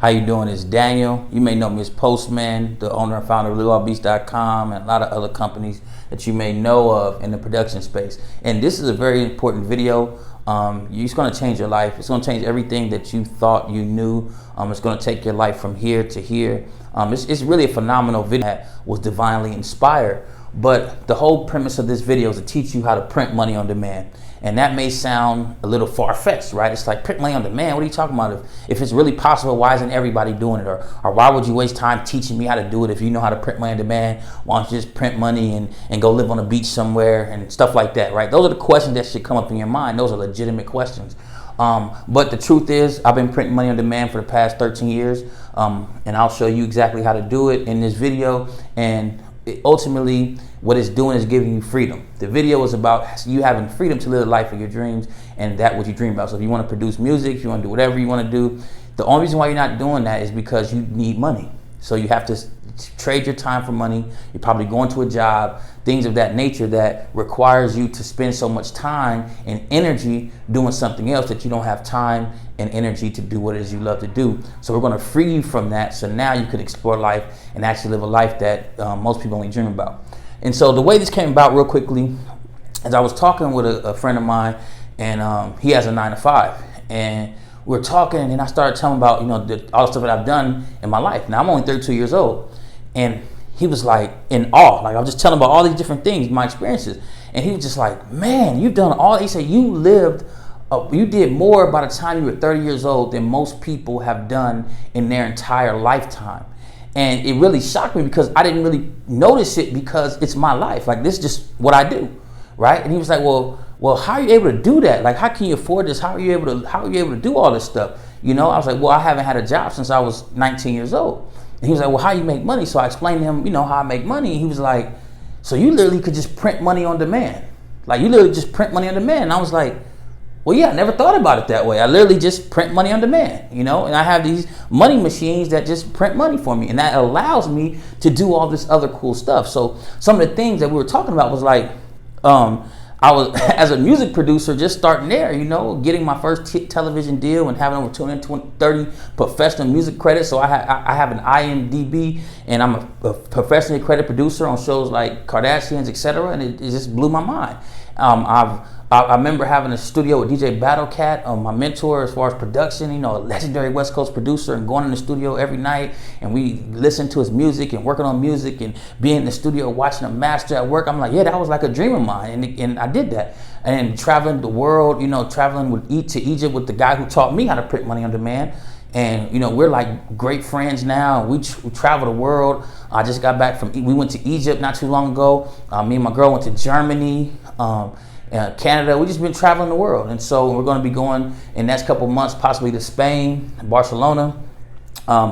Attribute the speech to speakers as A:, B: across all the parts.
A: How you doing? It's Daniel. You may know me as Postman, the owner and founder of LilRBeats.com, and a lot of other companies that you may know of in the production space. And this is a very important video. It's going to change your life. It's going to change everything that you thought you knew. It's going to take your life from here to here. It's really a phenomenal video that was divinely inspired. But the whole premise of this video is to teach you how to print money on demand. And that may sound a little far-fetched, right? It's like, print money on demand? What are you talking about? If it's really possible, why isn't everybody doing it? Or why would you waste time teaching me how to do it if you know how to print money on demand? Why don't you just print money and go live on a beach somewhere and stuff like that, right? Those are the questions that should come up in your mind. Those are legitimate questions. But the truth is, I've been printing money on demand for the past 13 years. And I'll show you exactly how to do it in this video. And ultimately, what it's doing is giving you freedom. The video is about you having freedom to live the life of your dreams and that what you dream about. So if you want to produce music, if you want to do whatever you want to do, the only reason why you're not doing that is because you need money. So you have to trade your time for money. You're probably going to a job, things of that nature that requires you to spend so much time and energy doing something else that you don't have time and energy to do what it is you love to do. So we're going to free you from that. So now you can explore life and actually live a life that most people only dream about. And so the way this came about real quickly is I was talking with a friend of mine, and he has a 9-to-5. And we were talking, and I started telling him about, all the stuff that I've done in my life. Now I'm only 32 years old. And he was like in awe. Like I was just telling him about all these different things, my experiences. And he was just like, man, you've done all, he said, you did more by the time you were 30 years old than most people have done in their entire lifetime. And it really shocked me because I didn't really notice it because it's my life. Like, this is just what I do, right? And he was like, well, how are you able to do that? Like, how can you afford this? How are you able to do all this stuff? I was like, well, I haven't had a job since I was 19 years old. And he was like, well, how you make money? So I explained to him, how I make money. And he was like, so you literally could just print money on demand. Like, you literally just print money on demand. And I was like, well, yeah, I never thought about it that way. I literally just print money on demand, and I have these money machines that just print money for me, and that allows me to do all this other cool stuff. So some of the things that we were talking about was like, I was, as a music producer, just starting there, getting my first television deal and having over 30 professional music credits. So I have an IMDb, and I'm a professionally accredited producer on shows like Kardashians, etc. And it just blew my mind. I remember having a studio with DJ Battlecat, my mentor as far as production, a legendary West Coast producer, and going in the studio every night, and we listened to his music and working on music and being in the studio watching him master at work. I'm like, yeah, that was like a dream of mine, and I did that. And traveling the world, traveling to Egypt with the guy who taught me how to print money on demand. And, we're like great friends now. We travel the world. I just got back we went to Egypt not too long ago. Me and my girl went to Germany, Canada. We just been traveling the world. And so we're going to be going in the next couple of months, possibly to Spain, Barcelona,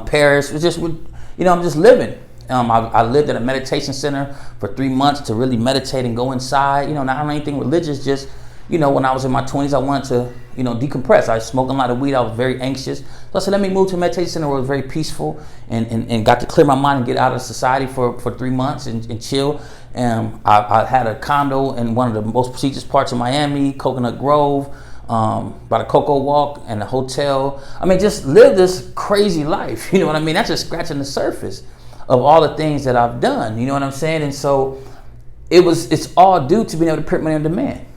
A: Paris. I'm just living. I lived at a meditation center for 3 months to really meditate and go inside. Not on anything religious, just, when I was in my 20s, I wanted to, decompress. I smoked a lot of weed. I was very anxious. So I said, let me move to a meditation center where it was very peaceful and got to clear my mind and get out of society for 3 months and chill. I had a condo in one of the most prestigious parts of Miami, Coconut Grove, by the Cocoa Walk, and a hotel. Just live this crazy life. You know what I mean? That's just scratching the surface of all the things that I've done. You know what I'm saying? And so it's all due to being able to print money on demand.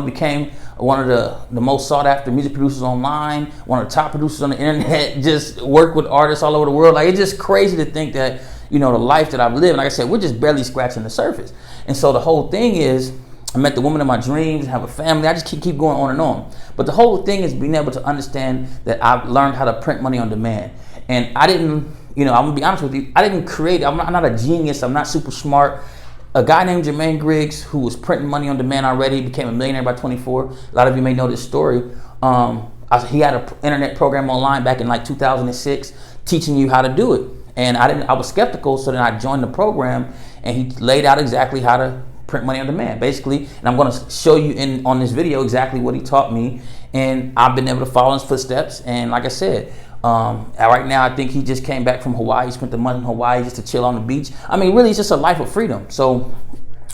A: Became one of the most sought after music producers online, one of the top producers on the internet, just work with artists all over the world. Like, it's just crazy to think that, the life that I've lived. Like I said, we're just barely scratching the surface. And so the whole thing is, I met the woman of my dreams, have a family. I just keep going on and on. But the whole thing is being able to understand that I've learned how to print money on demand. And I didn't, I'm gonna be honest with you, I didn't create it. I'm not a genius. I'm not super smart. A guy named Jermaine Griggs, who was printing money on demand already, became a millionaire by 24. A lot of you may know this story. He had an internet program online back in like 2006, teaching you how to do it. And I was skeptical, so then I joined the program, and he laid out exactly how to print money on demand, basically. And I'm going to show you on this video exactly what he taught me, and I've been able to follow his footsteps. And like I said, right now I think he just came back from Hawaii. He spent the month in Hawaii just to chill on the beach. Really, it's just a life of freedom. So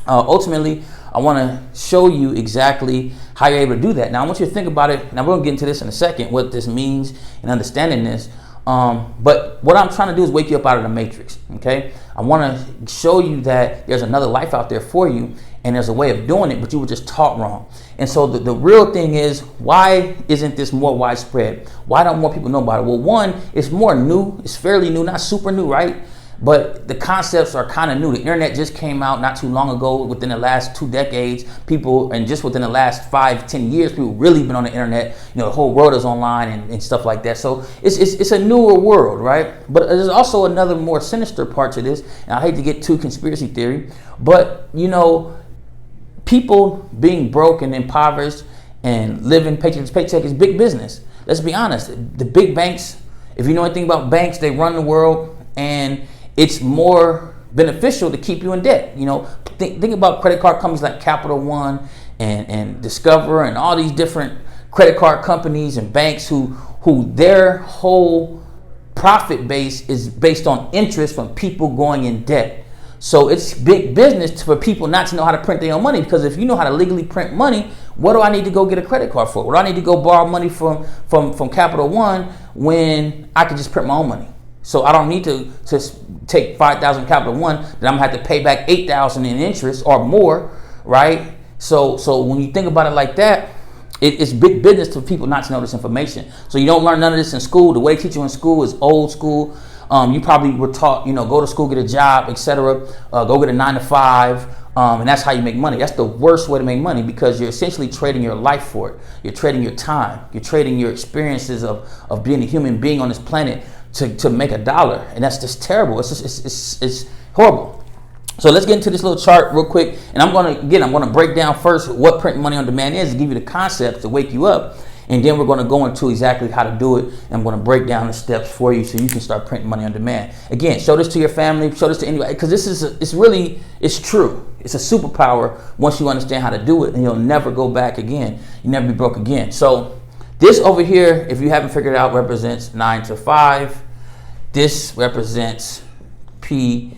A: ultimately, I want to show you exactly how you're able to do that. Now, I want you to think about it. Now, we're going to get into this in a second, what this means and understanding this. But what I'm trying to do is wake you up out of the matrix. Okay, I want to show you that there's another life out there for you, and there's a way of doing it, but you were just taught wrong. And so the real thing is, why isn't this more widespread? Why don't more people know about it? Well, one, it's more new. It's fairly new, not super new, right? But the concepts are kind of new. The internet just came out not too long ago, within the last 2 decades. People, and just within the last 5-10 years, people really been on the internet. The whole world is online and stuff like that. So it's a newer world, right? But there's also another more sinister part to this. And I hate to get too conspiracy theory, but people being broke and impoverished and living paycheck to paycheck is big business. Let's be honest. The big banks, if you know anything about banks, they run the world, and it's more beneficial to keep you in debt. Think about credit card companies like Capital One and Discover and all these different credit card companies and banks who their whole profit base is based on interest from people going in debt. So it's big business for people not to know how to print their own money, because if you know how to legally print money, what do I need to go get a credit card for? What do I need to go borrow money from Capital One when I can just print my own money? So I don't need to take $5,000 Capital One that I'm gonna have to pay back $8,000 in interest or more, right? So when you think about it like that, it's big business for people not to know this information. So you don't learn none of this in school. The way they teach you in school is old school. You probably were taught, go to school, get a job, etc. Go get a 9-to-5, and that's how you make money. That's the worst way to make money, because you're essentially trading your life for it. You're trading your time. You're trading your experiences of being a human being on this planet to make $1, and that's just terrible. It's horrible. So let's get into this little chart real quick, and I'm gonna break down first what print money on demand is, to give you the concepts to wake you up, and then we're gonna go into exactly how to do it, and I'm gonna break down the steps for you so you can start printing money on demand. Again, show this to your family, show this to anybody, because it's true. It's a superpower once you understand how to do it, and you'll never go back again. You'll never be broke again. So this over here, if you haven't figured it out, represents 9 to 5. This represents PMOD,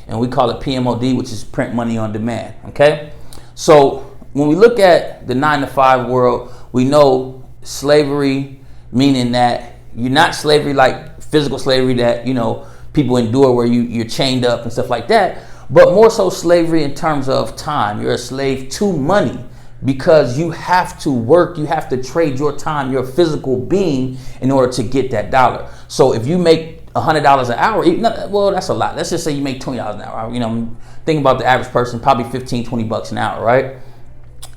A: and we call it PMOD, which is print money on demand. Okay, so when we look at the 9 to 5 world, we know slavery, meaning that you're not slavery like physical slavery that people endure, where you're chained up and stuff like that, but more so slavery in terms of time. You're a slave to money, because you have to work, you have to trade your time, your physical being, in order to get that dollar. So if you make $100 an hour, well, that's a lot. Let's just say you make $20 an hour. Think about the average person, probably $15-20 an hour, right?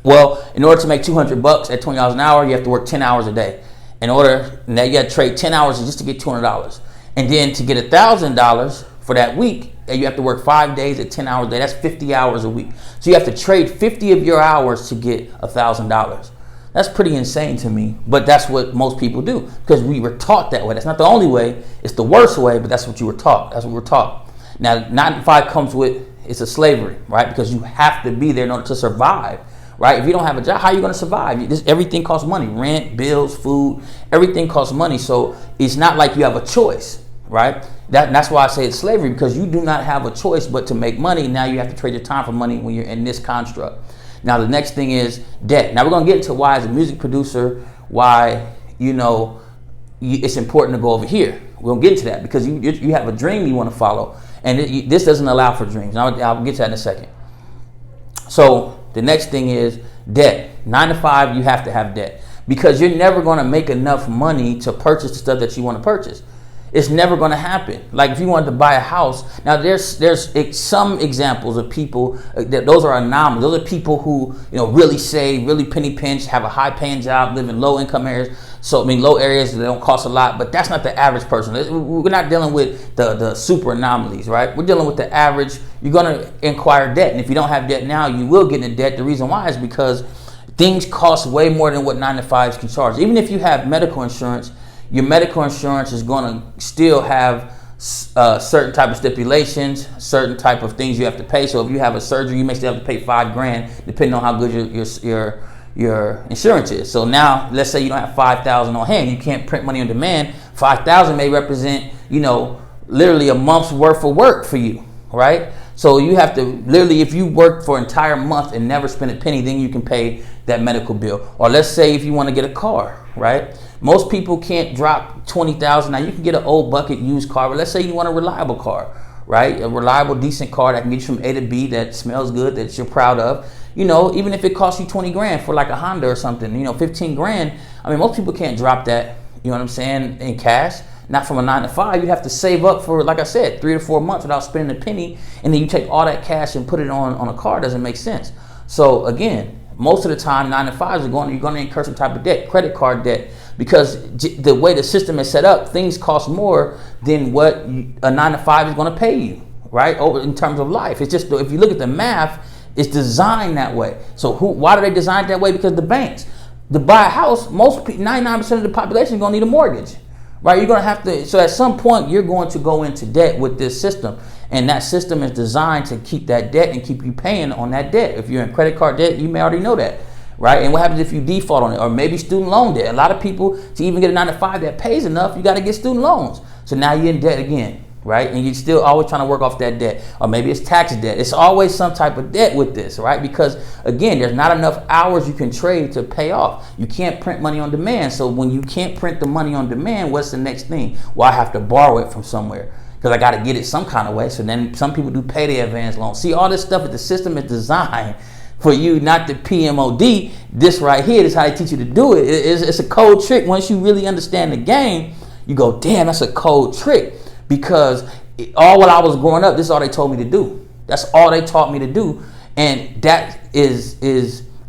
A: Well, in order to make $200 at $20 an hour, you have to work 10 hours a day. Now you got to trade 10 hours just to get $200. And then to get $1,000 for that week, you have to work 5 days at 10 hours a day. That's 50 hours a week. So you have to trade 50 of your hours to get $1,000. That's pretty insane to me, but that's what most people do, because we were taught that way. That's not the only way. It's the worst way, but that's what you were taught. That's what we're taught. Now, 9 to 5 comes with, it's a slavery, right? Because you have to be there in order to survive, right? If you don't have a job, how are you going to survive? Everything costs money. Rent, bills, food, everything costs money. So it's not like you have a choice, right? That's why I say it's slavery, because you do not have a choice but to make money. Now you have to trade your time for money when you're in this construct. Now the next thing is debt. Now we're going to get into why, as a music producer, why it's important to go over here. We're going to get into that, because you have a dream you want to follow, and this doesn't allow for dreams. I'll get to that in a second. So the next thing is debt. 9 to 5, you have to have debt, because you're never going to make enough money to purchase the stuff that you want to purchase. It's never going to happen. Like if you wanted to buy a house, now there's some examples of people that those are anomalies. Those are people who really save, really penny pinch, have a high paying job, live in low income areas. So low areas that don't cost a lot, but that's not the average person. We're not dealing with the super anomalies, right? We're dealing with the average. You're going to acquire debt, and if you don't have debt now, you will get into debt. The reason why is because things cost way more than what 9 to 5s can charge. Even if you have medical insurance, your medical insurance is going to still have certain type of stipulations, certain type of things you have to pay. So if you have a surgery, you may still have to pay $5,000, depending on how good your insurance is. So now, let's say you don't have $5,000 on hand, you can't print money on demand. $5,000 may represent, literally a month's worth of work for you, right? So you have to literally, if you work for an entire month and never spend a penny, then you can pay that medical bill. Or let's say if you want to get a car, right? Most people can't drop 20,000. Now you can get an old bucket used car, but let's say you want a reliable car, right? A reliable, decent car that can get you from A to B, that smells good, that you're proud of. You know, even if it costs you 20 grand for like a Honda or something, you know, 15 grand. I mean, most people can't drop that, you know what I'm saying, in cash. Not from a 9 to 5. You'd have to save up for, like I said, 3 to 4 months without spending a penny. And then you take all that cash and put it on a car. Doesn't make sense. So again, most of the time, 9 to 5s you're going to incur some type of debt, credit card debt, because the way the system is set up, things cost more than what a 9 to 5 is going to pay you, right? Over in terms of life. It's just, if you look at the math, it's designed that way. So why do they design it that way? Because the banks, to buy a house, 99% of the population is going to need a mortgage. Right, you're going to have to, so at some point you're going to go into debt with this system, and that system is designed to keep that debt and keep you paying on that debt. If you're in credit card debt, you may already know that, right? And what happens if you default on it, or maybe student loan debt? A lot of people, to even get a 9 to 5 that pays enough, you got to get student loans. So now you're in debt again, right? And you're still always trying to work off that debt, or maybe it's tax debt. It's always some type of debt with this, right? Because again, there's not enough hours you can trade to pay off. You can't print money on demand. So when you can't print the money on demand, what's the next thing? Well, I have to borrow it from somewhere because I got to get it some kind of way. So then some people do payday advance loans. See, all this stuff that the system is designed for you not to PMOD. This right here is how they teach you to do it. It's a cold trick. Once you really understand the game, you go, damn, that's a cold trick. Because all when I was growing up, this is all they told me to do. That's all they taught me to do. And that is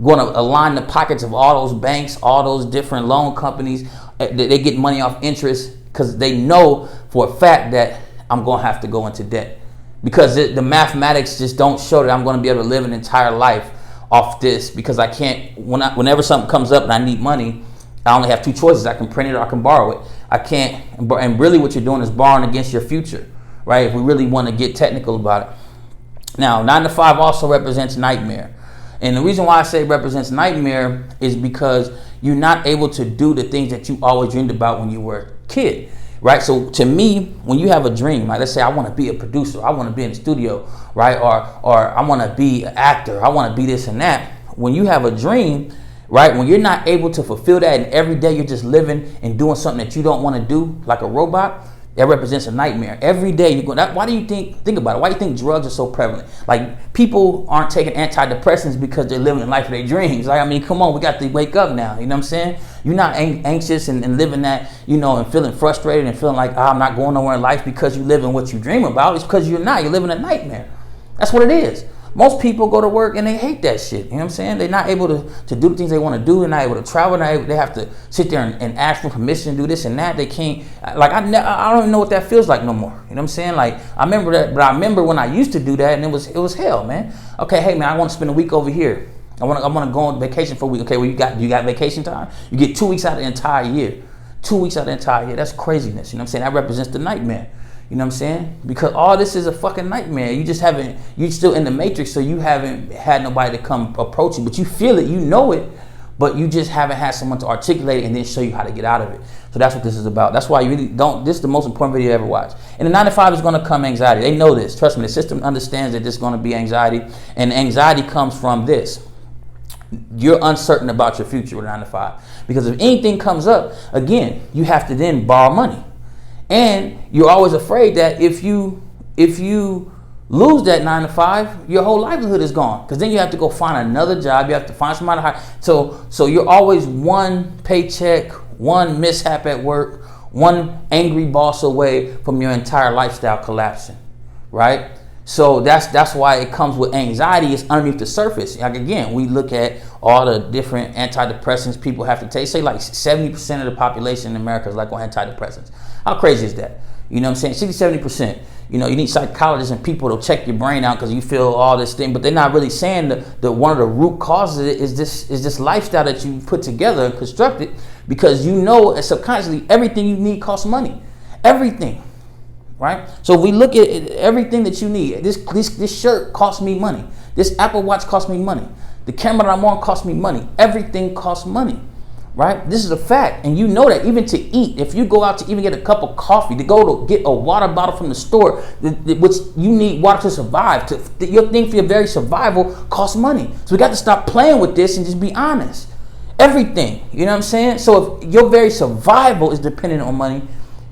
A: going to align the pockets of all those banks, all those different loan companies. They get money off interest because they know for a fact that I'm going to have to go into debt. Because the mathematics just don't show that I'm going to be able to live an entire life off this. Because I can't, whenever something comes up and I need money, I only have two choices. I can print it or I can borrow it. I can't, and really what you're doing is borrowing against your future, right? If we really want to get technical about it. Now, 9 to 5 also represents nightmare. And the reason why I say it represents nightmare is because you're not able to do the things that you always dreamed about when you were a kid, right? So to me, when you have a dream, like let's say I want to be a producer, I want to be in the studio, right? Or I want to be an actor, I want to be this and that. When you have a dream, right, when you're not able to fulfill that and every day you're just living and doing something that you don't want to do like a robot, that represents a nightmare. Every day you're going, why do you think about it, why do you think drugs are so prevalent? Like people aren't taking antidepressants because they're living the life of their dreams. Like, I mean, come on, we got to wake up now, you know what I'm saying? You're not anxious and living that, you know, and feeling frustrated and feeling like, I'm not going nowhere in life because you're living what you dream about. It's because you're living a nightmare. That's what it is. Most people go to work and they hate that shit. You know what I'm saying? They're not able to do the things they want to do. They're not able to travel. They have to sit there and ask for permission to do this and that. They can't. Like, I don't even know what that feels like no more. You know what I'm saying? Like, I remember that, but I remember when I used to do that and it was hell, man. Okay, hey, man, I want to spend a week over here. I want to go on vacation for a week. Okay, well, you got vacation time? You get 2 weeks out of the entire year. 2 weeks out of the entire year. That's craziness. You know what I'm saying? That represents the nightmare. You know what I'm saying? Because all this is a fucking nightmare. You just haven't, you're still in the matrix, so you haven't had nobody to come approach you, but you feel it, you know it, but you just haven't had someone to articulate it and then show you how to get out of it. So that's what this is about. That's why you really don't, this is the most important video you ever watch. And the 9 to 5 is going to come anxiety. They know this. Trust me, the system understands that there's going to be anxiety, and anxiety comes from this. You're uncertain about your future with 9 to 5. Because if anything comes up, again, you have to then borrow money. And you're always afraid that if you lose that 9 to 5, your whole livelihood is gone. Because then you have to go find another job. You have to find somebody to hire. So you're always one paycheck, one mishap at work, one angry boss away from your entire lifestyle collapsing, right? So that's why it comes with anxiety. It's underneath the surface. Like again, we look at all the different antidepressants people have to take. Say like 70% of the population in America is like on antidepressants. How crazy is that? You know what I'm saying? 60, 70%. You know, you need psychologists and people to check your brain out because you feel all this thing, but they're not really saying that one of the root causes of it is this lifestyle that you put together and constructed, because you know subconsciously everything you need costs money. Everything. Right? So if we look at everything that you need, this shirt costs me money. This Apple Watch costs me money. The camera that I'm on costs me money. Everything costs money. Right? This is a fact. And you know that even to eat, if you go out to even get a cup of coffee, to go to get a water bottle from the store, which you need water to survive, your thing for your very survival costs money. So we got to stop playing with this and just be honest. everything. You know what I'm saying? So if your very survival is dependent on money,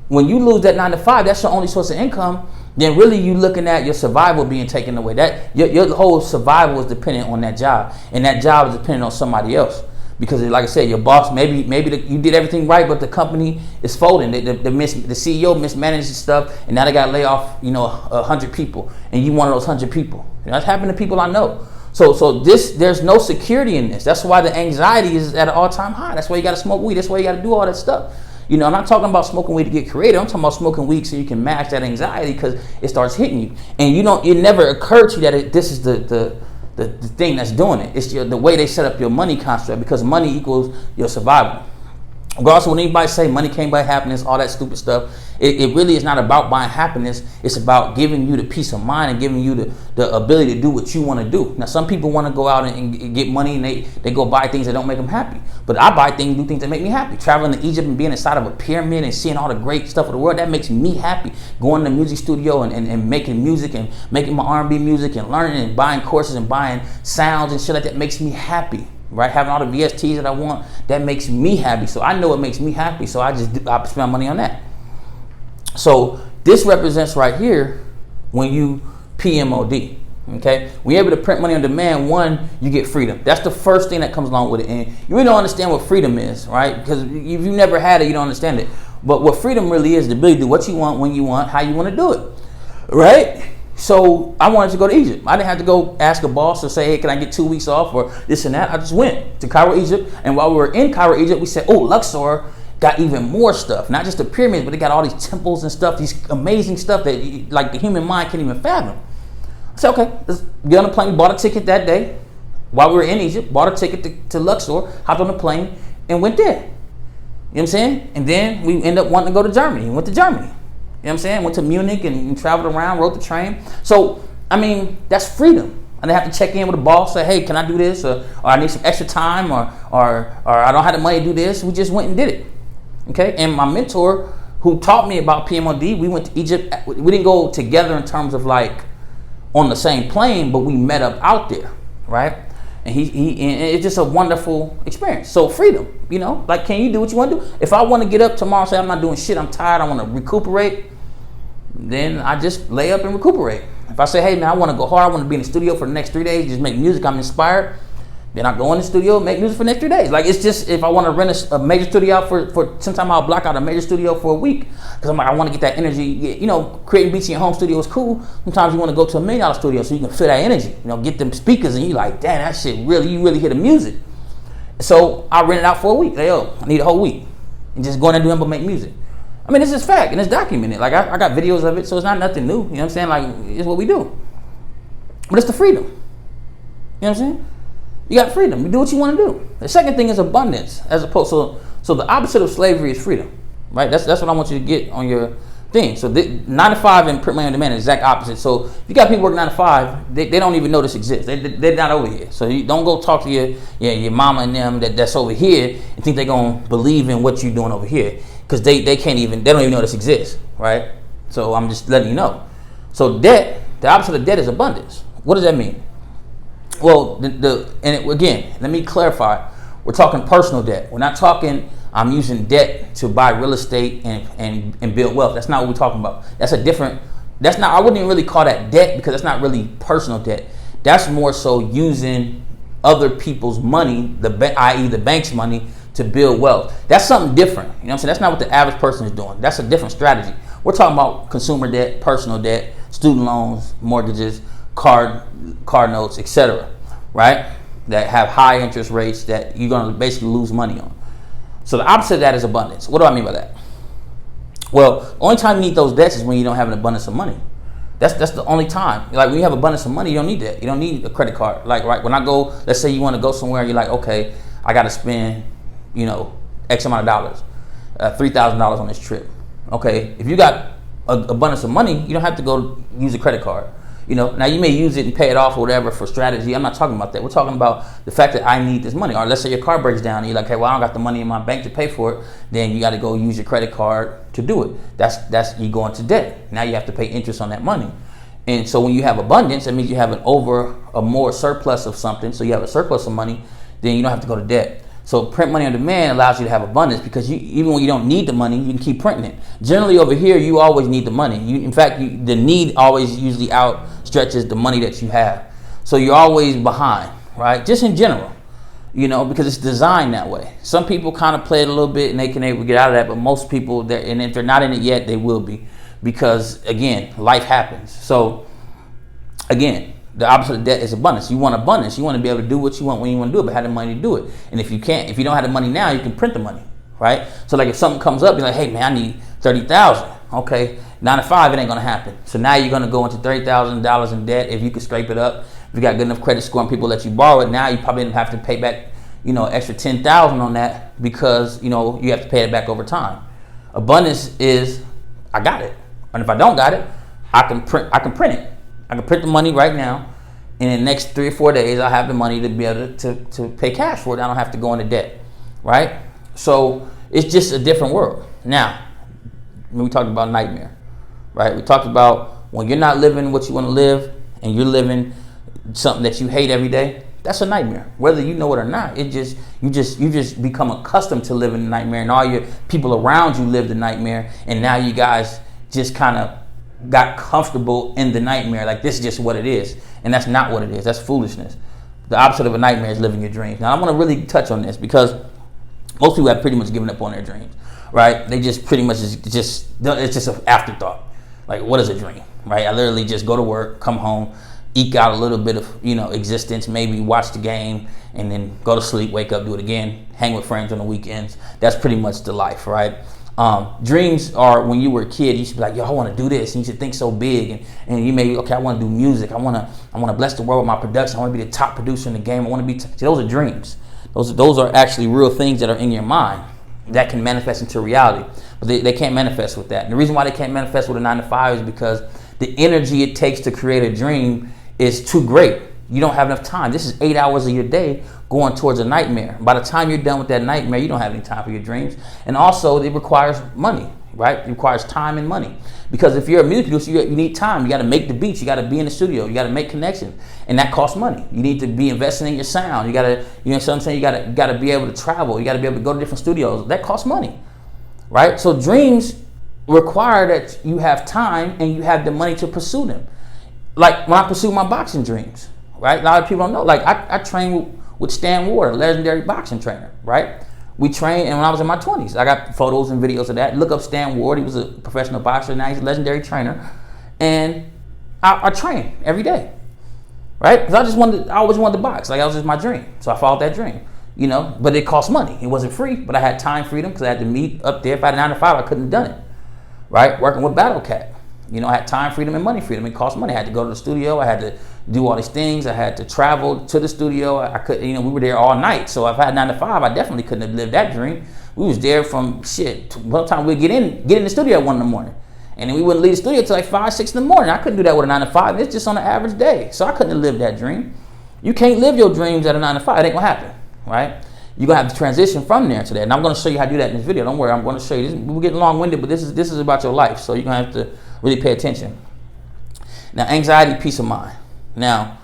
A: when you lose that 9 to 5, that's your only source of income. Then really you looking at your survival being taken away. That your whole survival is dependent on that job, and that job is dependent on somebody else. Because like I said, your boss, maybe you did everything right, but the company is folding. The CEO mismanaged stuff, and now they got to lay off 100 people, and you one of those 100 people. That's happened to people I know. So there's no security in this. That's why the anxiety is at an all-time high. That's why you got to smoke weed. That's why you got to do all that stuff. I'm not talking about smoking weed to get creative. I'm talking about smoking weed so you can match that anxiety, because it starts hitting you, and it never occurred to you that this is the thing that's doing it. It's the way they set up your money construct, because money equals your survival. Regardless of when anybody say money can't buy happiness, all that stupid stuff, it really is not about buying happiness. It's about giving you the peace of mind and giving you the ability to do what you want to do. Now, some people want to go out and get money, and they go buy things that don't make them happy. But I buy things, do things that make me happy. Traveling to Egypt and being inside of a pyramid and seeing all the great stuff of the world, that makes me happy. Going to the music studio and making music and making my R&B music and learning and buying courses and buying sounds and shit like that makes me happy. Right, having all the VSTs that I want, that makes me happy. So I know it makes me happy. So I spend my money on that. So this represents right here when you PMOD. Okay, when you're able to print money on demand, one, you get freedom. That's the first thing that comes along with it. And you really don't understand what freedom is, right? Because if you never had it, you don't understand it. But what freedom really is, the ability to do what you want, when you want, how you want to do it, right? So I wanted to go to Egypt. I didn't have to go ask a boss or say, hey, can I get 2 weeks off or this and that. I just went to Cairo, Egypt. And while we were in Cairo, Egypt, we said, oh, Luxor got even more stuff. Not just the pyramids, but they got all these temples and stuff, these amazing stuff that like the human mind can't even fathom. I said, okay, let's get on the plane. Bought a ticket that day while we were in Egypt. Bought a ticket to Luxor, hopped on the plane and went there. You know what I'm saying? And then we ended up wanting to go to Germany. Went to Germany. You know what I'm saying? Went to Munich and traveled around, rode the train. So, I mean, that's freedom. I didn't have to check in with a boss, say, hey, can I do this? Or I need some extra time, or I don't have the money to do this. We just went and did it. Okay? And my mentor who taught me about PMOD, we went to Egypt. We didn't go together in terms of like on the same plane, but we met up out there, right? And and it's just a wonderful experience. So freedom, like, can you do what you want to do? If I want to get up tomorrow and say I'm not doing shit, I'm tired, I want to recuperate, then I just lay up and recuperate. If I say, hey man, I want to go hard, I want to be in the studio for the next 3 days, just make music, I'm inspired, then I go in the studio, make music for the next 3 days. Like, it's just, if I want to rent a major studio out for sometime, I'll block out a major studio for a week, because I'm like, I want to get that energy. Creating beats in your home studio is cool. Sometimes you want to go to $1 million studio so you can feel that energy, get them speakers, and you like, damn, that shit you really hear the music. So I rent it out for a week. Like, yo, I need a whole week, and just go in and do nothing but make music. I mean, this is fact, and it's documented. Like, I got videos of it, so it's not nothing new. You know what I'm saying? Like, it's what we do. But it's the freedom. You know what I'm saying? You got freedom. You do what you want to do. The second thing is abundance, as opposed so the opposite of slavery is freedom, right? That's what I want you to get on your thing. So 9 to 5 and print money on demand is the exact opposite. So if you got people working 9 to 5, they don't even know this exists. They're not over here. So you don't go talk to your mama and them that's over here and think they're gonna believe in what you're doing over here, because they don't even know this exists, right? So I'm just letting you know. So debt, the opposite of debt is abundance. What does that mean? Well, again, let me clarify. We're talking personal debt. We're not talking I'm using debt to buy real estate and build wealth. That's not what we're talking about. I wouldn't even really call that debt, because that's not really personal debt. That's more so using other people's money, i.e. the bank's money, to build wealth. That's something different. You know what I'm saying? That's not what the average person is doing. That's a different strategy. We're talking about consumer debt, personal debt, student loans, mortgages, card notes, etc., right? That have high interest rates that you're going to basically lose money on. So the opposite of that is abundance. What do I mean by that? Well, the only time you need those debts is when you don't have an abundance of money. That's the only time. Like, when you have abundance of money, you don't need that. You don't need a credit card. Like, right, when I go, let's say you want to go somewhere, you're like, okay, I got to spend, X amount of dollars, $3,000 on this trip. Okay, if you got an abundance of money, you don't have to go use a credit card. Now you may use it and pay it off or whatever for strategy. I'm not talking about that. We're talking about the fact that I need this money. Or let's say your car breaks down and you're like, hey, well, I don't got the money in my bank to pay for it. Then you got to go use your credit card to do it. That's you go into debt. Now you have to pay interest on that money. And so when you have abundance, that means you have a more surplus of something. So you have a surplus of money, then you don't have to go to debt. So print money on demand allows you to have abundance because even when you don't need the money, you can keep printing it. Generally over here, you always need the money. In fact, the need always usually outstretches the money that you have. So you're always behind, right? Just in general, because it's designed that way. Some people kind of play it a little bit and they can able to get out of that, but most people, and if they're not in it yet, they will be, because again, life happens. So again, the opposite of debt is abundance. You want abundance. You want to be able to do what you want when you want to do it, but have the money to do it. And if you don't have the money now, you can print the money, right? So like if something comes up, you're like, hey man, I need $30,000. Okay, 9 to 5, it ain't gonna happen. So now you're gonna go into $30,000 in debt. If you could scrape it up, if you got good enough credit score and people let you borrow it, now you probably have to pay back, extra $10,000 on that because you have to pay it back over time. Abundance is, I got it, and if I don't got it, I can print it. I can print the money right now, and in the next 3 or 4 days, I'll have the money to be able to pay cash for it. I don't have to go into debt, right? So it's just a different world. Now, when we talked about nightmare, right? We talked about when you're not living what you want to live, and you're living something that you hate every day. That's a nightmare, whether you know it or not. You just become accustomed to living the nightmare, and all your people around you live the nightmare, and now you guys just kind of got comfortable in the nightmare, like this is just what it is, and that's not what it is. That's foolishness. The opposite of a nightmare is living your dreams. Now I want to really touch on this because most people have pretty much given up on their dreams, right? They just pretty much it's just an afterthought. Like, what is a dream, right? I literally just go to work, come home, eke out a little bit of existence, maybe watch the game, and then go to sleep, wake up, do it again, hang with friends on the weekends. That's pretty much the life, right? Dreams are when you were a kid, you should be like, yo, I want to do this, and you should think so big, and you may, okay, I want to do music, I want to bless the world with my production, I want to be the top producer in the game, I want to be, see, those are dreams. Those are actually real things that are in your mind that can manifest into reality, but they can't manifest with that. And the reason why they can't manifest with a 9 to 5 is because the energy it takes to create a dream is too great. You don't have enough time. This is 8 hours of your day going towards a nightmare. By the time you're done with that nightmare, you don't have any time for your dreams. And also, it requires money, right? It requires time and money. Because if you're a music producer, you need time. You got to make the beats. You got to be in the studio. You got to make connections. And that costs money. You need to be investing in your sound. You got to, what I'm saying? You got to be able to travel. You got to be able to go to different studios. That costs money, right? So dreams require that you have time and you have the money to pursue them. Like when I pursue my boxing dreams, right? A lot of people don't know. Like I trained with Stan Ward, a legendary boxing trainer, right? We trained, and when I was in my 20s, I got photos and videos of that. Look up Stan Ward. He was a professional boxer. Now he's a legendary trainer, and I trained every day, right? Because I always wanted to box. Like that was just my dream, so I followed that dream, But it cost money. It wasn't free, but I had time freedom because I had to meet up there. If I had 9 to 5, I couldn't have done it, right? Working with Battle Cat. I had time freedom and money freedom. It cost money. I had to go to the studio. I had to do all these things. I had to travel to the studio. I could, we were there all night. So if I had 9 to 5, I definitely couldn't have lived that dream. We was there from one time we'd get in the studio at 1 in the morning. And then we wouldn't leave the studio till like 5, 6 in the morning. I couldn't do that with a 9 to 5. It's just on an average day. So I couldn't have lived that dream. You can't live your dreams at a 9 to 5. It ain't gonna happen, right? You're gonna have to transition from there to that. And I'm gonna show you how to do that in this video. Don't worry, I'm gonna show you this. We're getting long-winded, but this is about your life. So you're gonna have to really pay attention. Now, anxiety, peace of mind. Now,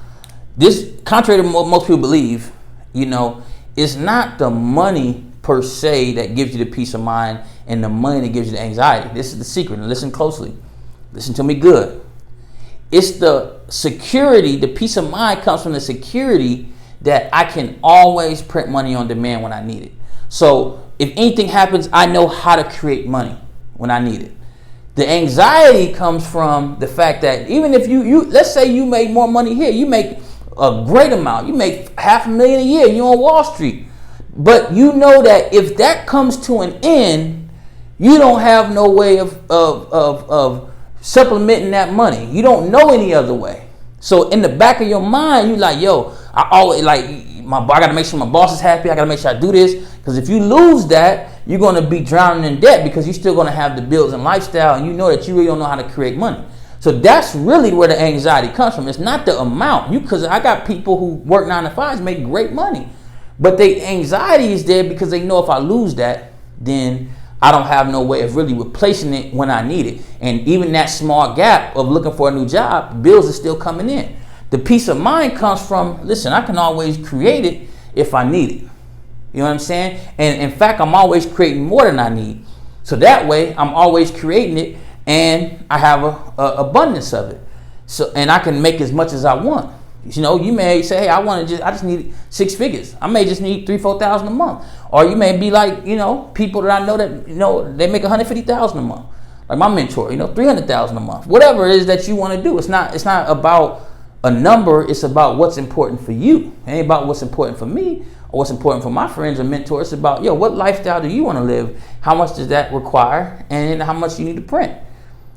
A: this, contrary to what most people believe, it's not the money per se that gives you the peace of mind and the money that gives you the anxiety. This is the secret. And listen closely. Listen to me good. It's the security, the peace of mind comes from the security that I can always print money on demand when I need it. So if anything happens, I know how to create money when I need it. The anxiety comes from the fact that even if you let's say you make more money here, you make a great amount, you make $500,000 a year, you're on Wall Street, but you know that if that comes to an end, you don't have no way of supplementing that money. You don't know any other way. So in the back of your mind, you like, yo, I always I gotta make sure my boss is happy. I gotta make sure I do this, because if you lose that, you're going to be drowning in debt because you're still going to have the bills and lifestyle, and you know that you really don't know how to create money. So that's really where the anxiety comes from. It's not the amount. Because I got people who work 9 to 5s make great money, but the anxiety is there because they know if I lose that, then I don't have no way of really replacing it when I need it. And even that small gap of looking for a new job, bills are still coming in. The peace of mind comes from, listen, I can always create it if I need it. You know what I'm saying? And in fact, I'm always creating more than I need. So that way, I'm always creating it, and I have a abundance of it. So, and I can make as much as I want. You know, you may say, hey, I just need 6 figures. I may just need $3,000-4,000 a month. Or you may be like, you know, people that I know that, you know, they make $150,000 a month. Like my mentor, you know, $300,000 a month. Whatever it is that you want to do. It's not about a number. It's about what's important for you. It ain't about what's important for me or what's important for my friends or mentors. It's about, yo, what lifestyle do you want to live? How much does that require? And how much you need to print,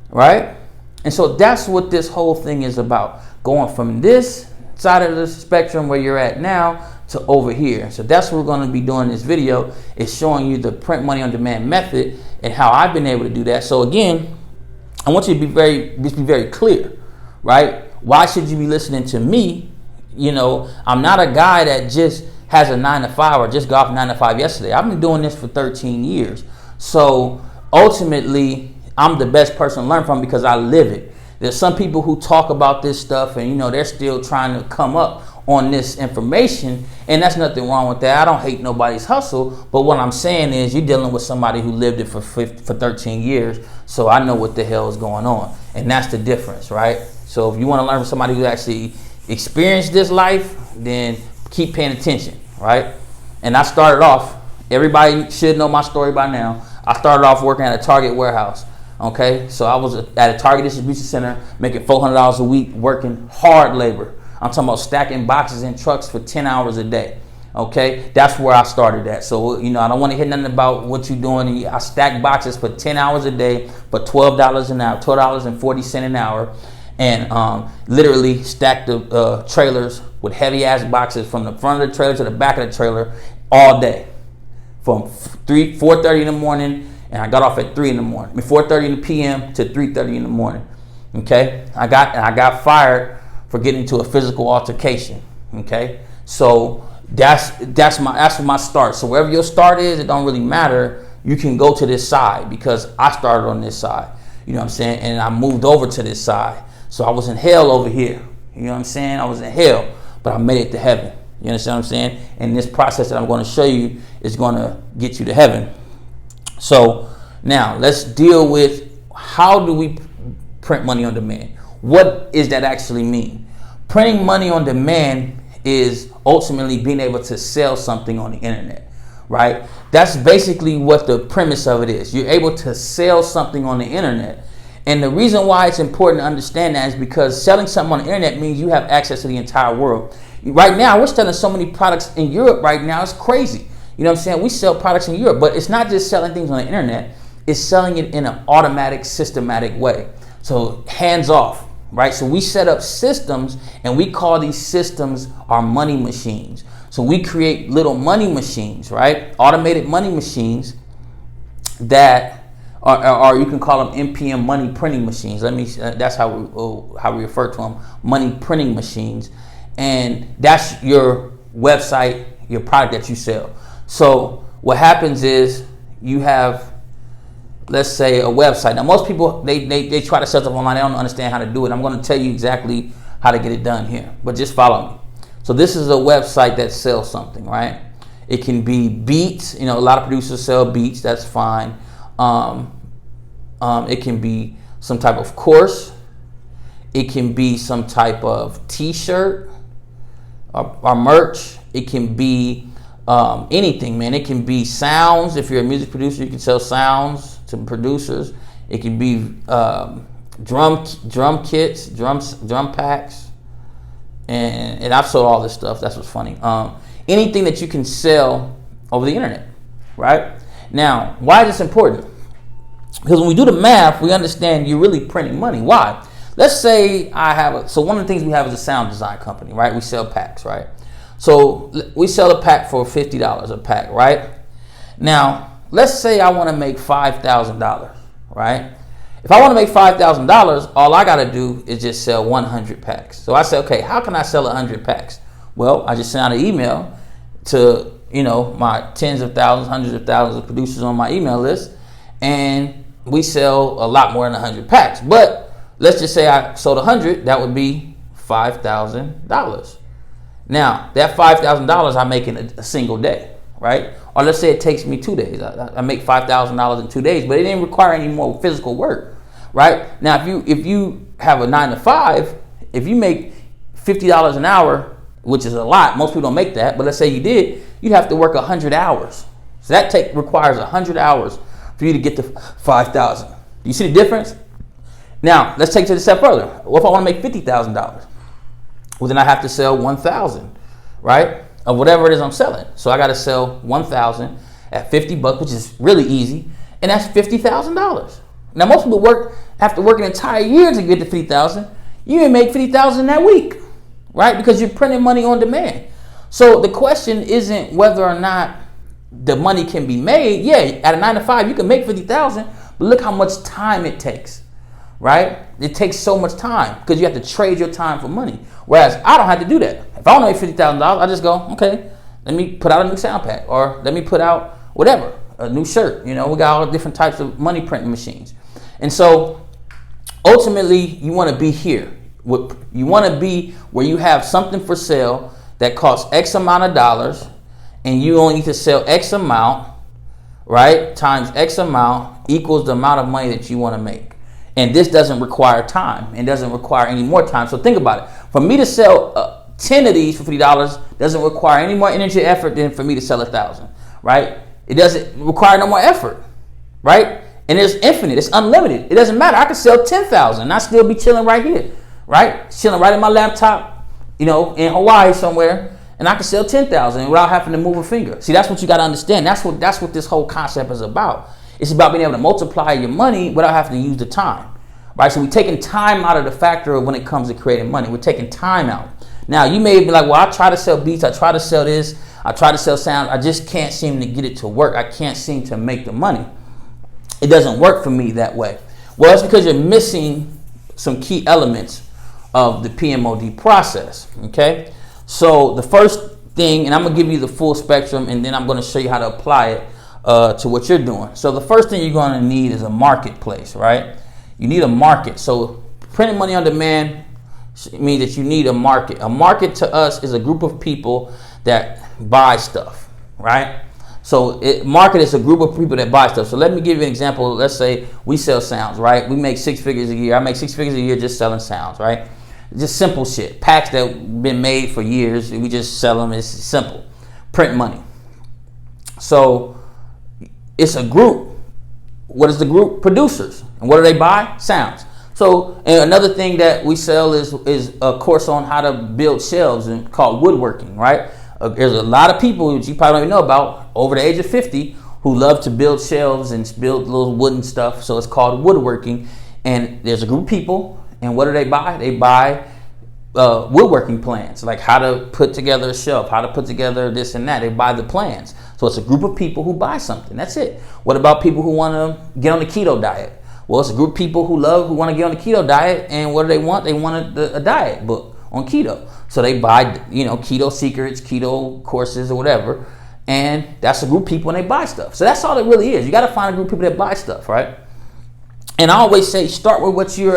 A: right? And so that's what this whole thing is about. Going from this side of the spectrum where you're at now to over here. So that's what we're going to be doing in this video, is showing you the print money on demand method and how I've been able to do that. So again, I want you to be very clear, right? Why should you be listening to me? You know, I'm not a guy that just has a 9-to-5 or just got off 9 to 5 yesterday. I've been doing this for 13 years. So ultimately, I'm the best person to learn from because I live it. There's some people who talk about this stuff and, you know, they're still trying to come up on this information, and that's nothing wrong with that. I don't hate nobody's hustle, but what I'm saying is you're dealing with somebody who lived it for 13 years, so I know what the hell is going on, and that's the difference, right? So if you want to learn from somebody who actually experienced this life, then keep paying attention, right? And I started off, everybody should know my story by now. I started off working at a Target warehouse. Okay, so I was at a Target distribution center making $400 a week, working hard labor. I'm talking about stacking boxes in trucks for 10 hours a day. Okay, that's where I started at. So, you know, I don't want to hear nothing about what you're doing. I stack boxes for 10 hours a day for $12 an hour, $12.40 an hour, and literally stack the trailers with heavy ass boxes from the front of the trailer to the back of the trailer all day, from 4:30 in the morning. And I got off at 3 in the morning. 4:30 in the p.m. to 3:30 in the morning. Okay, I got fired for getting into a physical altercation. Okay, so that's my start. So wherever your start is, it don't really matter. You can go to this side because I started on this side. You know what I'm saying? And I moved over to this side. So I was in hell over here. You know what I'm saying? I was in hell, but I made it to heaven. You understand what I'm saying? And this process that I'm going to show you is going to get you to heaven. So now let's deal with, how do we print money on demand? What does that actually mean? Printing money on demand is ultimately being able to sell something on the internet, right? That's basically what the premise of it is. You're able to sell something on the internet. And the reason why it's important to understand that is because selling something on the internet means you have access to the entire world. Right now, we're selling so many products in Europe right now, it's crazy. You know what I'm saying? We sell products in Europe, but it's not just selling things on the internet. It's selling it in an automatic, systematic way. So hands off, right? So we set up systems, and we call these systems our money machines. So we create little money machines, right? Automated money machines that or you can call them NPM money printing machines. That's how we refer to them, money printing machines. And that's your website, your product that you sell. So what happens is you have, let's say, a website. Now most people, they try to sell stuff online. They don't understand how to do it. I'm going to tell you exactly how to get it done here, but just follow me. So this is a website that sells something, right? It can be beats. You know, a lot of producers sell beats. That's fine. It can be some type of course. It can be some type of t-shirt or merch. It can be anything, man. It can be sounds. If you're a music producer, you can sell sounds to producers. It can be drum kits, drum packs, and I've sold all this stuff. That's what's funny. Anything that you can sell over the internet, right? Now, why is this important? Because when we do the math, we understand you're really printing money. Why? Let's say so one of the things we have is a sound design company, right? We sell packs, right? So we sell a pack for $50 a pack, right? Now, let's say I want to make $5,000, right? If I want to make $5,000, all I got to do is just sell 100 packs. So I say, okay, how can I sell 100 packs? Well, I just send out an email to, you know, my tens of thousands, hundreds of thousands of producers on my email list, and we sell a lot more than 100 packs. But let's just say I sold 100, that would be $5,000. Now, that $5,000 I make in a single day, right? Or let's say it takes me 2 days. I make $5,000 in 2 days, but it didn't require any more physical work, right? Now, if you have a 9 to 5, if you make $50 an hour, which is a lot, most people don't make that, but let's say you did, you'd have to work 100 hours. So that requires 100 hours for you to get to 5,000. Do you see the difference? Now, let's take it a step further. What if I want to make $50,000? Well, then I have to sell 1,000, right? Of whatever it is I'm selling. So I got to sell 1,000 at $50, which is really easy, and that's $50,000. Now, most people have to work an entire year to get to $50,000. You can make $50,000 that week, right? Because you're printing money on demand. So the question isn't whether or not the money can be made. Yeah, at a 9 to 5, you can make $50,000, but look how much time it takes, right? It takes so much time because you have to trade your time for money. Whereas I don't have to do that. If I want to make $50,000, I just go, okay, let me put out a new sound pack, or let me put out whatever, a new shirt. You know, we got all different types of money printing machines. And so ultimately, you want to be here. You want to be where you have something for sale that costs X amount of dollars, and you only need to sell X amount, right, times X amount equals the amount of money that you want to make. And this doesn't require time. It doesn't require any more time. So think about it. For me to sell 10 of these for $50 doesn't require any more energy or effort than for me to sell 1,000, right? It doesn't require no more effort, right? And it's infinite. It's unlimited. It doesn't matter. I could sell 10,000 and I still be chilling right here, right? Chilling right in my laptop, you know, in Hawaii somewhere, and I could sell 10,000 without having to move a finger. See, that's what you got to understand. That's what this whole concept is about. It's about being able to multiply your money without having to use the time, right? So we're taking time out of the factor of when it comes to creating money. We're taking time out. Now, you may be like, well, I try to sell beats. I try to sell this. I try to sell sound. I just can't seem to get it to work. I can't seem to make the money. It doesn't work for me that way. Well, it's because you're missing some key elements of the PMOD process, okay? So the first thing, and I'm going to give you the full spectrum, and then I'm going to show you how to apply it to what you're doing. So the first thing you're going to need is a marketplace, right? You need a market. So printing money on demand means that you need a market. A market to us is a group of people that buy stuff, right? So market is a group of people that buy stuff. So let me give you an example. Let's say we sell sounds, right? We make 6 figures a year. I make 6 figures a year just selling sounds, right? Just simple shit. Packs that been made for years. We just sell them. It's simple. Print money. So it's a group. What is the group? Producers. And what do they buy? Sounds. So and another thing that we sell is a course on how to build shelves and called woodworking, right? There's a lot of people that you probably don't even know about over the age of 50 who love to build shelves and build little wooden stuff. So it's called woodworking. And there's a group of people, and what do they buy? They buy woodworking plans, like how to put together a shelf, how to put together this and that. They buy the plans. So it's a group of people who buy something. That's it. What about people who want to get on the keto diet? Well, it's a group of people who want to get on the keto diet, and what do they want? They want a diet book on keto. So they buy, keto secrets, keto courses, or whatever, and that's a group of people, and they buy stuff. So that's all it really is. You got to find a group of people that buy stuff, right? And I always say, start with what you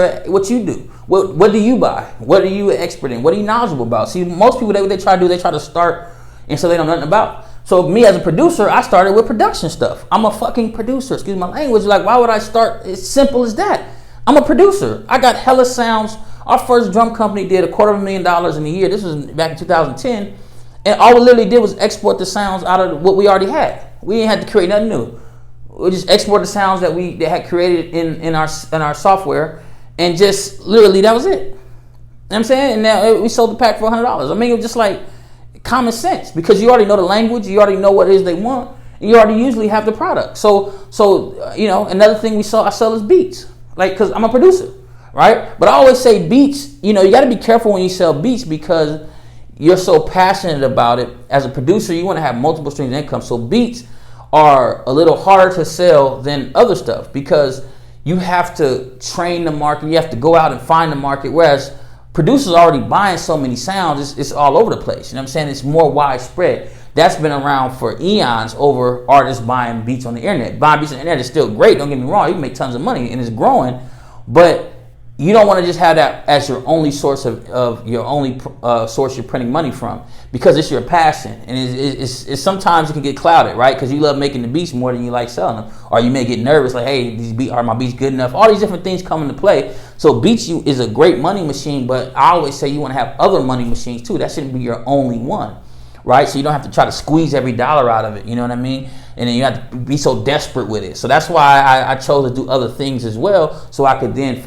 A: do. What do you buy? What are you an expert in? What are you knowledgeable about? See, most people, what they try to do, they try to start and so they know nothing about. So me as a producer, I started with production stuff. I'm a fucking producer. Excuse my language. Like, why would I start? It's simple as that. I'm a producer. I got hella sounds. Our first drum company did $250,000 in a year. This was back in 2010. And all we literally did was export the sounds out of what we already had. We didn't have to create nothing new. We just export the sounds that they had created in our software, and just literally that was it. You know what I'm saying? And now we sold the pack for $100. I mean, it was just like common sense, because you already know the language, you already know what it is they want, and you already usually have the product. So another thing I sell is beats, like, because I'm a producer, right? But I always say beats, you got to be careful when you sell beats, because you're so passionate about it. As a producer, you want to have multiple streams of income. So beats are a little harder to sell than other stuff, because you have to train the market, you have to go out and find the market, whereas producers are already buying so many sounds, it's all over the place. You know what I'm saying? It's more widespread. That's been around for eons over artists buying beats on the internet. Buying beats on the internet is still great, don't get me wrong. You can make tons of money and it's growing, but you don't want to just have that as your only source of your only source you're printing money from, because it's your passion, and it's sometimes it can get clouded, right? Because you love making the beats more than you like selling them, or you may get nervous like, hey, are my beats good enough? All these different things come into play. So beats is a great money machine, but I always say you want to have other money machines too. That shouldn't be your only one, right? So you don't have to try to squeeze every dollar out of it, you know what I mean? And then you have to be so desperate with it. So that's why I chose to do other things as well, so I could then,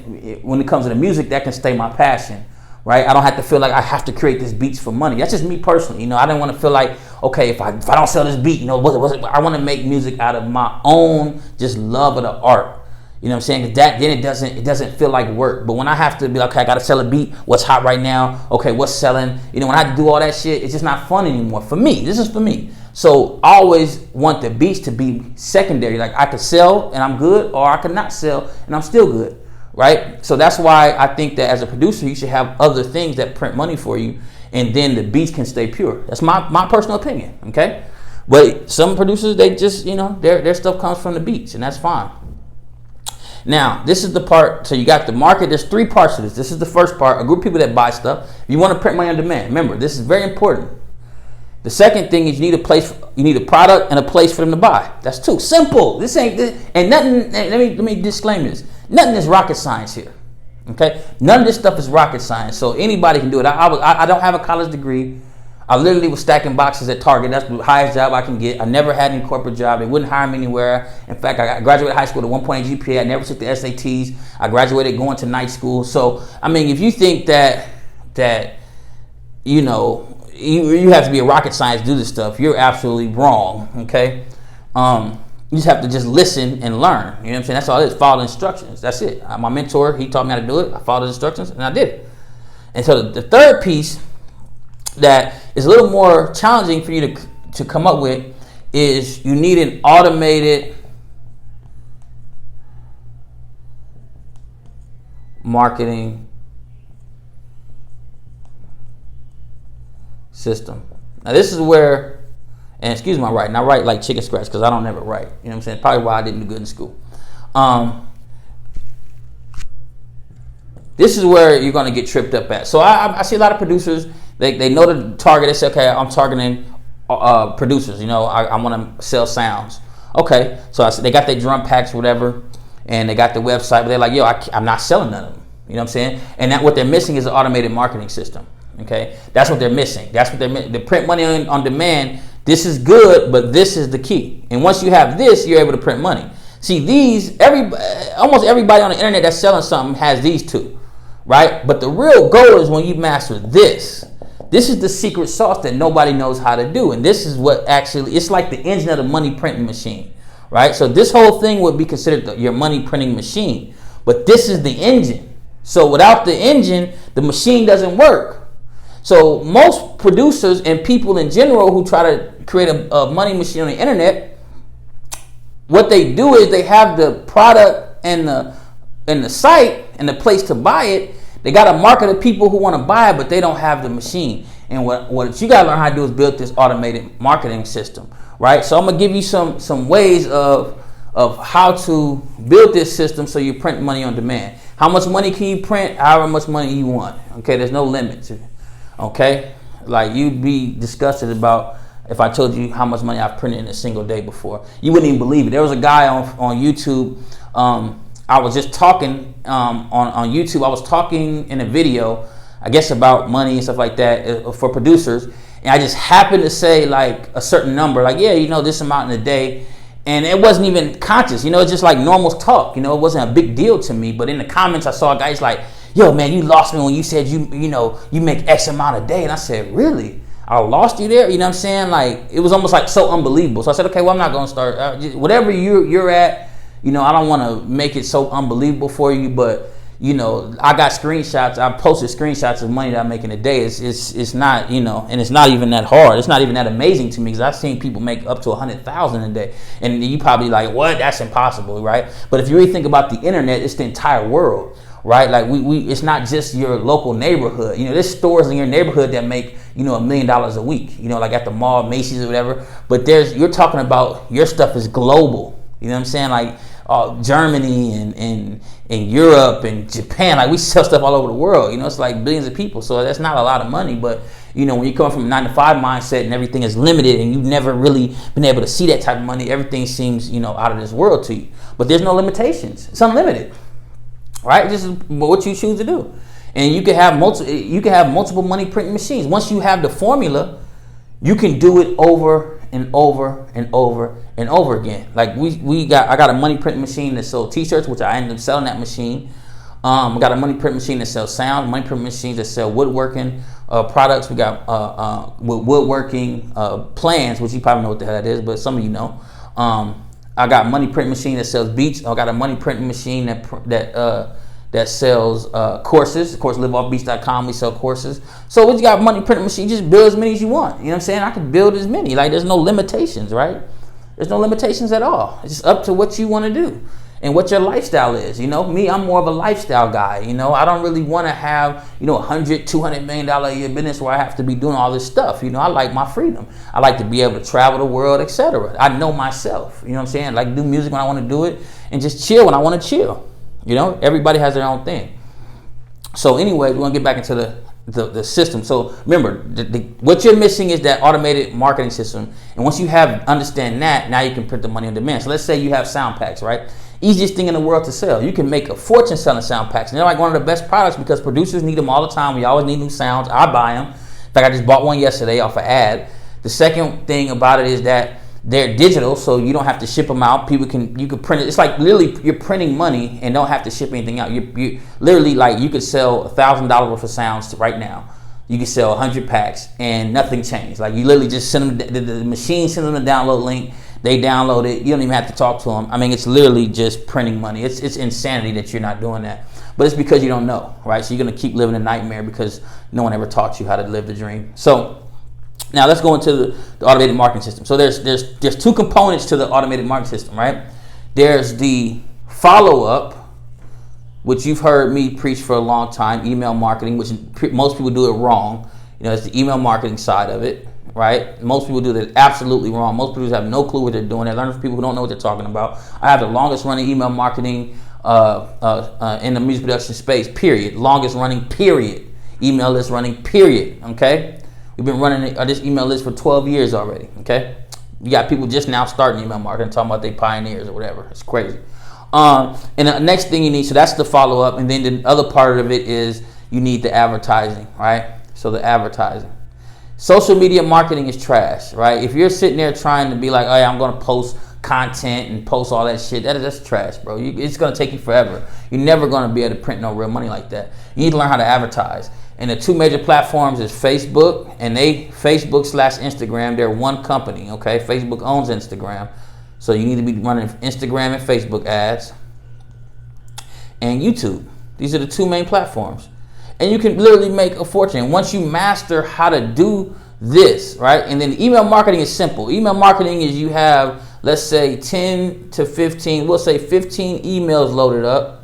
A: when it comes to the music, that can stay my passion, right? I don't have to feel like I have to create this beats for money. That's just me personally, you know. I didn't want to feel like, okay, if I don't sell this beat, you know, I want to make music out of my own just love of the art. You know what I'm saying? Because that, then it doesn't feel like work. But when I have to be like, okay, I got to sell a beat. What's hot right now? Okay, what's selling? You know, when I have to do all that shit, it's just not fun anymore. For me, this is for me. So I always want the beats to be secondary. Like I could sell and I'm good, or I could not sell and I'm still good, right? So that's why I think that as a producer, you should have other things that print money for you, and then the beats can stay pure. That's my personal opinion, okay? But some producers, they just, you know, their stuff comes from the beats, and that's fine. Now, this is the part, so you got the market. There's 3 parts to this. This is the first part, a group of people that buy stuff. If you want to print money on demand, remember, this is very important. The second thing is you need a place, you need a product and a place for them to buy. That's 2. Simple. This ain't, and nothing, let me disclaim this. Nothing is rocket science here, okay? None of this stuff is rocket science, so anybody can do it. I don't have a college degree. I literally was stacking boxes at Target. That's the highest job I can get. I never had any corporate job. They wouldn't hire me anywhere. In fact, I graduated high school with a 1.8 GPA. I never took the SATs. I graduated going to night school. So, I mean, if you think that you know, you have to be a rocket science to do this stuff, you're absolutely wrong, okay? You just have to just listen and learn. You know what I'm saying? That's all it is. Follow the instructions. That's it. My mentor, he taught me how to do it. I followed the instructions, and I did it. And so the third piece that is a little more challenging for you to come up with is you need an automated marketing system. Now this is where, and excuse my writing, I write like chicken scratch because I don't never write. You know what I'm saying? Probably why I didn't do good in school. This is where you're going to get tripped up at. So I see a lot of producers, they know the target. They say, okay, I'm targeting producers. You know, I want to sell sounds. Okay, so they got their drum packs, whatever, and they got the website, but they're like, yo, I'm not selling none of them. You know what I'm saying? And that what they're missing is an automated marketing system. Okay, that's what they're missing. That's what the print money on demand. This is good, but this is the key. And once you have this, you're able to print money. See, almost everybody on the internet that's selling something has these 2. Right? But the real goal is when you master this. This is the secret sauce that nobody knows how to do. And this is what actually, it's like the engine of the money printing machine. Right? So this whole thing would be considered your money printing machine. But this is the engine. So without the engine, the machine doesn't work. So most producers and people in general who try to create a money machine on the internet, what they do is they have the product and the site and the place to buy it. They got to market to people who want to buy it, but they don't have the machine. And what you got to learn how to do is build this automated marketing system, right? So I'm gonna give you some ways of how to build this system so you print money on demand. How much money can you print? However much money you want. Okay, there's no limit to it. Okay, like you'd be disgusted about if I told you how much money I've printed in a single day before. You wouldn't even believe it. There was a guy on YouTube. I was just talking on YouTube. I was talking in a video, I guess, about money and stuff like that for producers. And I just happened to say like a certain number, like, yeah, you know, this amount in a day. And it wasn't even conscious, you know, it's just like normal talk. You know, it wasn't a big deal to me. But in the comments, I saw guys like, yo, man, you lost me when you said you make X amount a day. And I said, really? I lost you there? You know what I'm saying? Like, it was almost like so unbelievable. So I said, okay, well, I'm not going to start. Whatever you're at, you know, I don't want to make it so unbelievable for you, but, you know, I got screenshots. I posted screenshots of money that I'm making a day. It's not, you know, and it's not even that hard. It's not even that amazing to me because I've seen people make up to 100,000 a day. And you probably like, what? That's impossible, right? But if you really think about the internet, it's the entire world. Right, like it's not just your local neighborhood. You know, there's stores in your neighborhood that make, you know, $1 million a week. You know, like at the mall, Macy's or whatever. But you're talking about your stuff is global. You know what I'm saying? Like Germany and Europe and Japan. Like we sell stuff all over the world. You know, it's like billions of people. So that's not a lot of money. But you know, when you come from a 9-to-5 mindset and everything is limited and you've never really been able to see that type of money, everything seems, you know, out of this world to you. But there's no limitations. It's unlimited, right? This is what you choose to do. And you can have multiple money printing machines. Once you have the formula, you can do it over and over and over and over again. Like I got a money printing machine that sells t-shirts, which I ended up selling that machine. We got a money print machine that sells sound, money print machines that sell woodworking products. We got woodworking plans, which you probably know what the hell that is, but some of you know. I got a money print machine that sells beats. I got a money printing machine that sells courses. Of course, liveoffbeats.com, we sell courses. So we got money printing machine, just build as many as you want. You know what I'm saying? I can build as many. Like there's no limitations, right? There's no limitations at all. It's just up to what you want to do and what your lifestyle is. You know, me, I'm more of a lifestyle guy. You know, I don't really want to have, you know, $100-200 million a year business where I have to be doing all this stuff. You know, I like my freedom. I like to be able to travel the world, etc. I know myself. You know what I'm saying? I like to do music when I want to do it and just chill when I want to chill. You know, everybody has their own thing. So anyway, we want to get back into the system. So remember, what you're missing is that automated marketing system. And once you understand that, now you can print the money on demand. So let's say you have sound packs, right? Easiest thing in the world to sell. You can make a fortune selling sound packs. And they're like one of the best products because producers need them all the time. We always need new sounds. I buy them. In fact, I just bought one yesterday off an ad. The second thing about it is that they're digital, so you don't have to ship them out. You can print it. It's like literally you're printing money and don't have to ship anything out. You literally, like, you could sell $1,000 worth of sounds right now. You can sell 100 packs and nothing changed. Like you literally just send them, the machine sends them the download link. They download it. You don't even have to talk to them. I mean, it's literally just printing money. It's insanity that you're not doing that. But it's because you don't know, right? So you're gonna keep living a nightmare because no one ever taught you how to live the dream. So now let's go into the automated marketing system. So there's two components to the automated marketing system, right? There's the follow-up, which you've heard me preach for a long time, email marketing, which most people do it wrong. You know, it's the email marketing side of it, right? Most people do that absolutely wrong. Most people have no clue what they're doing. They're learning from people who don't know what they're talking about. I have the longest running email marketing in the music production space, period. Longest running, period. Email list running, period, okay? We've been running this email list for 12 years already, okay? You got people just now starting email marketing, talking about they pioneers or whatever. It's crazy. And the next thing you need, so that's the follow-up, and then the other part of it is you need the advertising, right? So the advertising. Social media marketing is trash, right? If you're sitting there trying to be like, hey, I'm going to post content and post all that shit, that's trash, bro. It's going to take you forever. You're never going to be able to print no real money like that. You need to learn how to advertise. And the two major platforms is Facebook and Facebook/Instagram. They're one company, okay? Facebook owns Instagram. So you need to be running Instagram and Facebook ads and YouTube. These are the two main platforms. And you can literally make a fortune once you master how to do this, right? And then email marketing is simple. Email marketing is you have, let's say 10 to 15, we'll say 15 emails loaded up.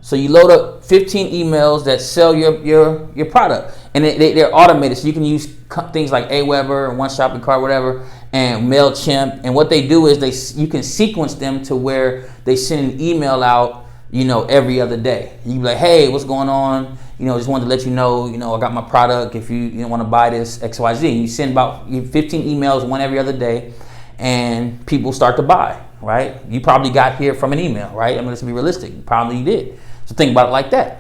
A: So you load up 15 emails that sell your product, and they're automated. So you can use things like Aweber, One Shopping Cart, whatever, and MailChimp. And what they do is you can sequence them to where they send an email out, you know, every other day. You can be like, hey, what's going on? You know, just wanted to let you know, I got my product. If you want to buy this XYZ, you send about 15 emails, one every other day, and people start to buy, right? You probably got here from an email, right? I mean, let's be realistic. Probably you did. So think about it like that.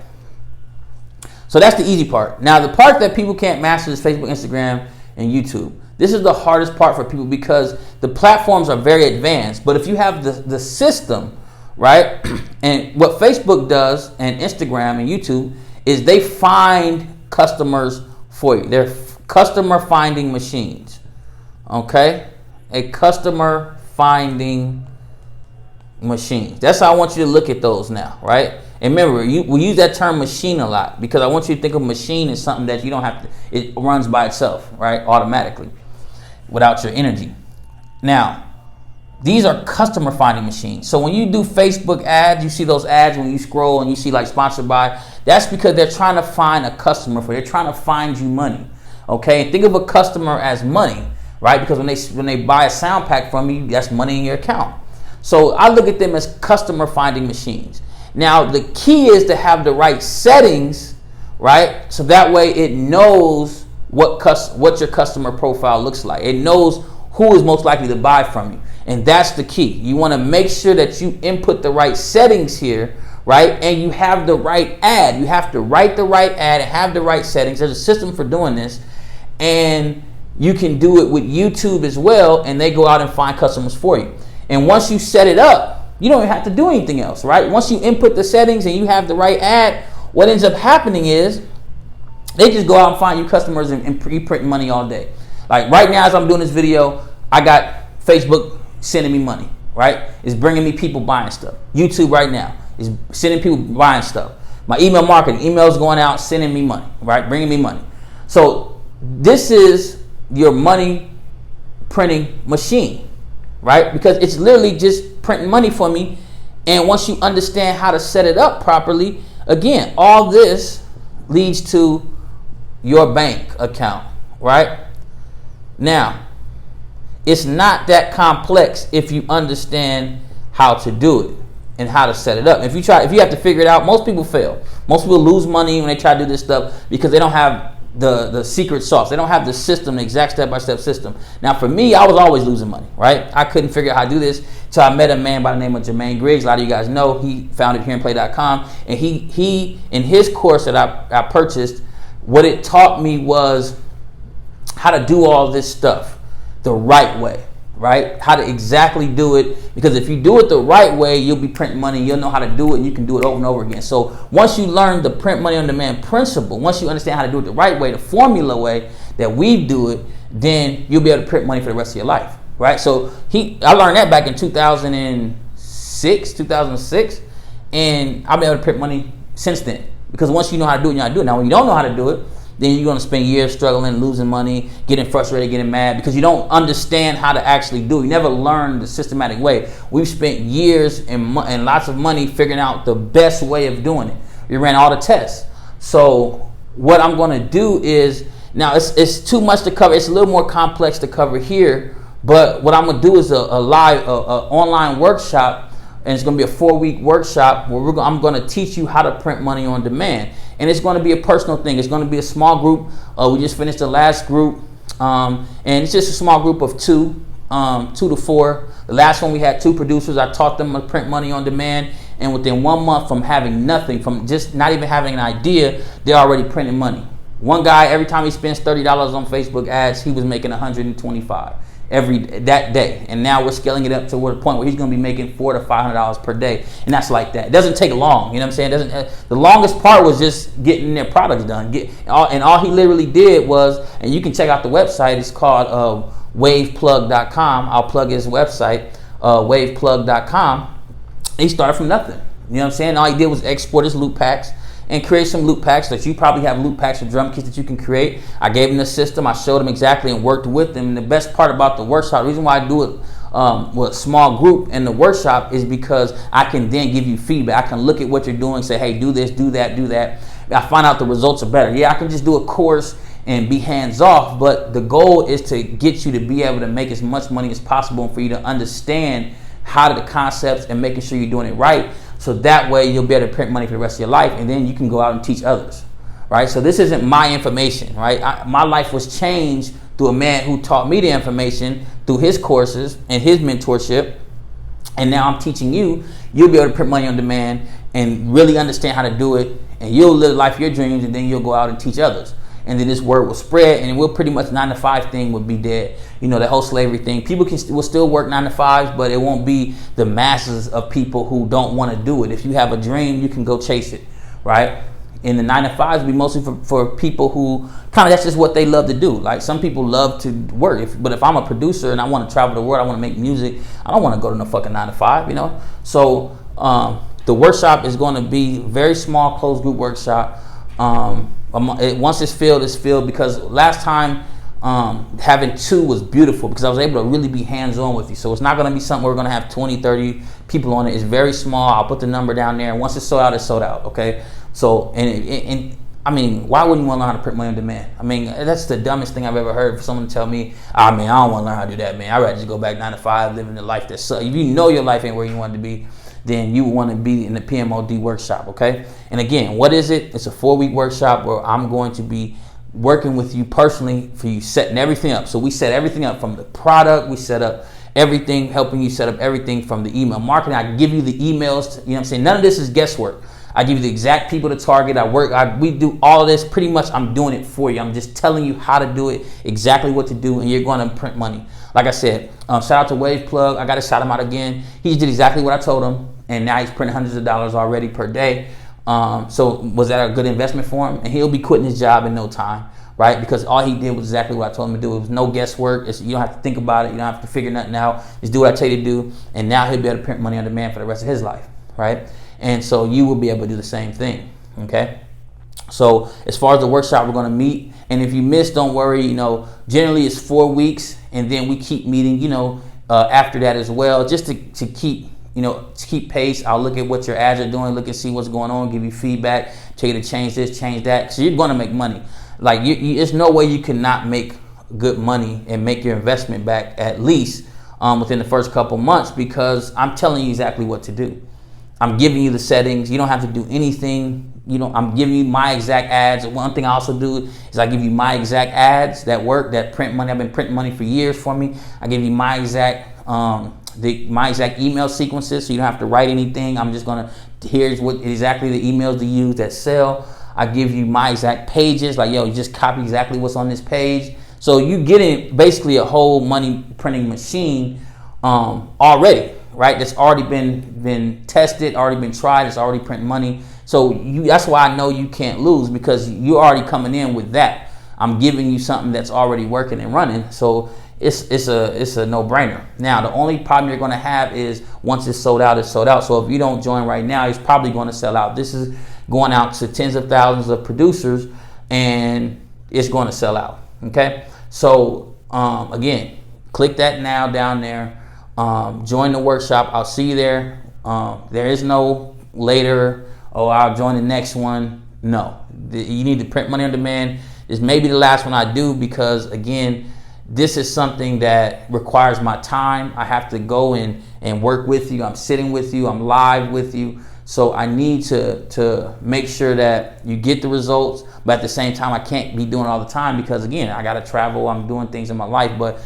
A: So that's the easy part. Now, the part that people can't master is Facebook, Instagram, and YouTube. This is the hardest part for people because the platforms are very advanced. But if you have the system, right, and what Facebook does and Instagram and YouTube is they find customers for you. They're customer finding machines, okay? A customer finding machine. That's how I want you to look at those now, right? And remember, we use that term machine a lot because I want you to think of machine as something that you don't have to, it runs by itself, right? Automatically, without your energy. Now, these are customer finding machines. So when you do Facebook ads, you see those ads when you scroll and you see like sponsored by, that's because they're trying to find a customer for you. They're trying to find you money, okay? Think of a customer as money, right? Because when they buy a sound pack from you, that's money in your account. So I look at them as customer finding machines. Now, the key is to have the right settings, right? So that way it knows what your customer profile looks like. It knows who is most likely to buy from you. And that's the key. You want to make sure that you input the right settings here, right? And you have the right ad. You have to write the right ad and have the right settings. There's a system for doing this. And you can do it with YouTube as well, and they go out and find customers for you. And once you set it up, you don't even have to do anything else, right? Once you input the settings and you have the right ad, what ends up happening is they just go out and find you customers and print money all day. Like right now, as I'm doing this video, I got Facebook sending me money, right? It's bringing me people buying stuff. YouTube right now is sending people buying stuff. My email marketing, emails going out, sending me money, right? Bringing me money. So this is your money printing machine, right? Because it's literally just printing money for me. And once you understand how to set it up properly, again, all this leads to your bank account, right? Now, it's not that complex if you understand how to do it and how to set it up. If you have to figure it out, most people fail. Most people lose money when they try to do this stuff because they don't have the secret sauce. They don't have the system, the exact step-by-step system. Now, for me, I was always losing money, right? I couldn't figure out how to do this until I met a man by the name of Jermaine Griggs. A lot of you guys know he founded HearAndPlay.com, and he in his course that I purchased, what it taught me was how to do all this stuff the right way, right? How to exactly do it, because if you do it the right way, you'll be printing money, you'll know how to do it, and you can do it over and over again. So once you learn the print money on demand principle, once you understand how to do it the right way, the formula way that we do it, then you'll be able to print money for the rest of your life, right? So I learned that back in 2006, and I've been able to print money since then, because once you know how to do it, you know how to do it. Now, when you don't know how to do it, then you're going to spend years struggling, losing money, getting frustrated, getting mad, because you don't understand how to actually do it. You never learned the systematic way. We've spent years and lots of money figuring out the best way of doing it. We ran all the tests. So what I'm going to do is, now it's too much to cover. It's a little more complex to cover here, but what I'm going to do is a live online workshop, and it's going to be a 4-week workshop where I'm going to teach you how to print money on demand. And it's going to be a personal thing. It's going to be a small group. We just finished the last group, and it's just a small group of 2 to 4. The last one we had 2 producers. I taught them to print money on demand, and within 1 month from having nothing, from just not even having an idea, they're already printing money. One guy, every time he spends $30 on Facebook ads, he was making $125 that day, and now we're scaling it up to the point where he's going to be making $400 to $500 per day, and that's like that. It doesn't take long, you know what I'm saying? The longest part was just getting their products done. All he literally did was, and you can check out the website. It's called waveplug.com. I'll plug his website, waveplug.com. He started from nothing. You know what I'm saying? All he did was export his loop packs and create some loop packs. That you probably have loop packs or drum kits that you can create. I gave him the system. I showed him exactly and worked with him. And the best part about the workshop, the reason why I do it with a small group in the workshop, is because I can then give you feedback. I can look at what you're doing, say, hey, do this, do that, do that. I find out the results are better. Yeah, I can just do a course and be hands off, but the goal is to get you to be able to make as much money as possible and for you to understand how to the concepts and making sure you're doing it right. So that way you'll be able to print money for the rest of your life, and then you can go out and teach others, right? So this isn't my information, right? My life was changed through a man who taught me the information through his courses and his mentorship, and now I'm teaching you. You'll be able to print money on demand and really understand how to do it, and you'll live the life of your dreams, and then you'll go out and teach others. And then this word will spread, and we'll pretty much 9 to 5 thing would be dead. You know, the whole slavery thing. People will still work 9 to 5s, but it won't be the masses of people who don't want to do it. If you have a dream, you can go chase it, right? And the 9 to 5s will be mostly for people who kind of, that's just what they love to do. Like, some people love to work, but if I'm a producer and I want to travel the world, I want to make music, I don't want to go to no fucking 9 to 5, you know? So the workshop is going to be very small, closed group workshop. Once it's filled, because last time having 2 was beautiful, because I was able to really be hands-on with you. So it's not going to be something we're going to have 20, 30 people on it. It's very small. I'll put the number down there, and once it's sold out, it's sold out, okay? So, and I mean, why wouldn't you want to learn how to print money on demand? I mean, that's the dumbest thing I've ever heard for someone to tell me, I don't want to learn how to do that, man. I'd rather just go back 9 to 5, living the life that sucks. If you know your life ain't where you want it to be, then you want to be in the PMOD workshop, okay? And again, what is it? It's a 4-week workshop where I'm going to be working with you personally for you setting everything up. So we set everything up from the product. We set up everything, helping you set up everything from the email marketing. I give you the emails, you know what I'm saying? None of this is guesswork. I give you the exact people to target. We do all of this. Pretty much I'm doing it for you. I'm just telling you how to do it, exactly what to do, and you're going to print money. Like I said, shout out to Wave Plug. I got to shout him out again. He did exactly what I told him, and now he's printing hundreds of dollars already per day. So was that a good investment for him? And he'll be quitting his job in no time, right? Because all he did was exactly what I told him to do. It was no guesswork. You don't have to think about it. You don't have to figure nothing out. Just do what I tell you to do, and now he'll be able to print money on demand for the rest of his life, right? And so you will be able to do the same thing, okay? So as far as the workshop, we're going to meet. And if you miss, don't worry. Generally it's 4 weeks, and then we keep meeting, after that as well, just to keep, to keep pace. I'll look at what your ads are doing, look and see what's going on, give you feedback, tell you to change this, change that. So you're going to make money. Like, there's no way you cannot make good money and make your investment back at least within the first couple months, because I'm telling you exactly what to do. I'm giving you the settings. You don't have to do anything. I'm giving you my exact ads. One thing I also do is I give you my exact ads that work, that print money. I've been printing money for years for me. I give you my exact my exact email sequences, so you don't have to write anything. I'm just gonna, here's what exactly the emails to use that sell. I give you my exact pages, like, you just copy exactly what's on this page. So you getting basically a whole money printing machine already. Right, that's already been tested, already been tried. It's already printing money. So that's why I know you can't lose, because you're already coming in with that. I'm giving you something that's already working and running. So it's a no-brainer. Now the only problem you're going to have is once it's sold out, it's sold out. So if you don't join right now, it's probably going to sell out. This is going out to tens of thousands of producers, and it's going to sell out. Okay. So again, click that now down there. Join the workshop. I'll see you there. There is no later, I'll join the next one. No, you need to print money on demand. This may be the last one I do, because again, this is something that requires my time. I have to go in and work with you. I'm sitting with you. I'm live with you. So I need to make sure that you get the results, but at the same time, I can't be doing it all the time, because again, I got to travel. I'm doing things in my life, but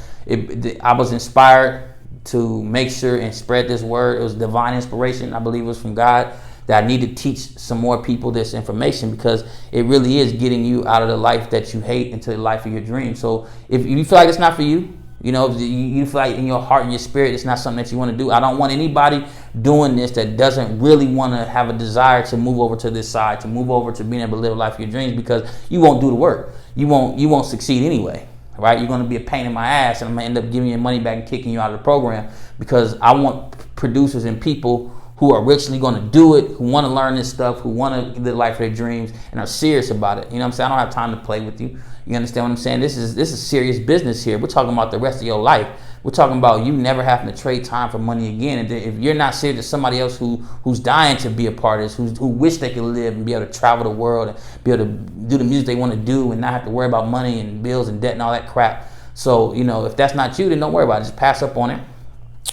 A: I was inspired to make sure and spread this word. It was divine inspiration. I believe it was from God, that I need to teach some more people this information, because it really is getting you out of the life that you hate into the life of your dreams. So if you feel like it's not for you, if you feel like in your heart and your spirit it's not something that you want to do, I don't want anybody doing this that doesn't really want to have a desire to move over to this side, to move over to being able to live a life of your dreams, because you won't do the work. You won't succeed anyway. Right? You're going to be a pain in my ass, and I'm going to end up giving you money back and kicking you out of the program, because I want producers and people who are originally going to do it, who want to learn this stuff, who want to live the life of their dreams and are serious about it. You know what I'm saying? I don't have time to play with you. You understand what I'm saying? This is serious business here. We're talking about the rest of your life. We're talking about you never having to trade time for money again. And if you're not serious, there's somebody else who's dying to be a part of this, who wish they could live and be able to travel the world and be able to do the music they want to do and not have to worry about money and bills and debt and all that crap. So, if that's not you, then don't worry about it. Just pass up on it.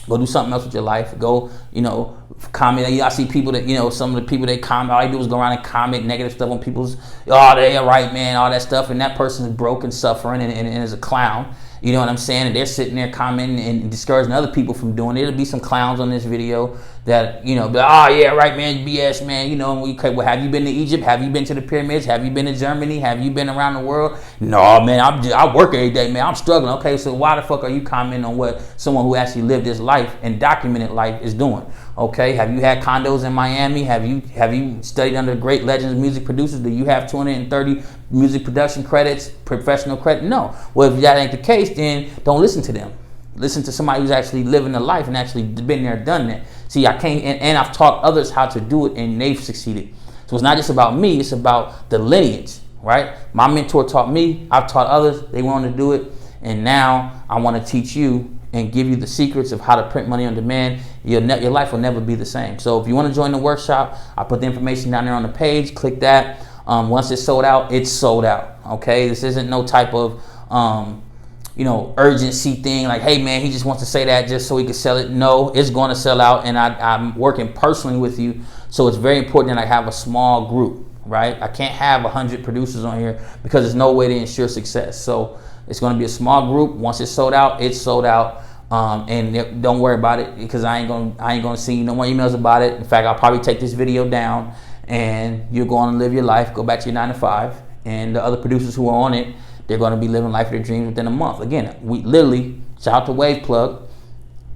A: Go do something else with your life. Go, comment. I see people that, some of the people they comment, all they do is go around and comment negative stuff on people's, they're right, man, all that stuff. And that person is broke and suffering and is a clown. You know what I'm saying? And they're sitting there commenting and discouraging other people from doing it. It'll be some clowns on this video that, be like, yeah, right, man, BS, man. Well, have you been to Egypt? Have you been to the pyramids? Have you been to Germany? Have you been around the world? No, man, I work every day, man. I'm struggling. Okay, so why the fuck are you commenting on what someone who actually lived this life and documented life is doing? Okay, have you had condos in Miami? Have you studied under great legends, music producers? Do you have 230 music production credits, professional credit? No. Well, if that ain't the case, then don't listen to them. Listen to somebody who's actually living the life and actually been there, done that. See, I can't, and I've taught others how to do it, and they've succeeded. So it's not just about me; it's about the lineage, right? My mentor taught me. I've taught others. They wanted to do it, and now I want to teach you and give you the secrets of how to print money on demand. Your life will never be the same. So if you want to join the workshop, I'll put the information down there on the page. Click that. Once it's sold out, it's sold out. Okay, this isn't no type of urgency thing like, hey man, he just wants to say that just so he can sell it. No, it's going to sell out, and I'm working personally with you, so it's very important that I have a small group, right? I can't have 100 producers on here because there's no way to ensure success. So it's going to be a small group. Once it's sold out, it's sold out. And don't worry about it, because I ain't gonna see no more emails about it. In fact, I'll probably take this video down, and you're going to live your life, go back to your 9 to 5, and the other producers who are on it, they're going to be living life of their dreams within a month. Again, we literally, shout out to Wave Plug,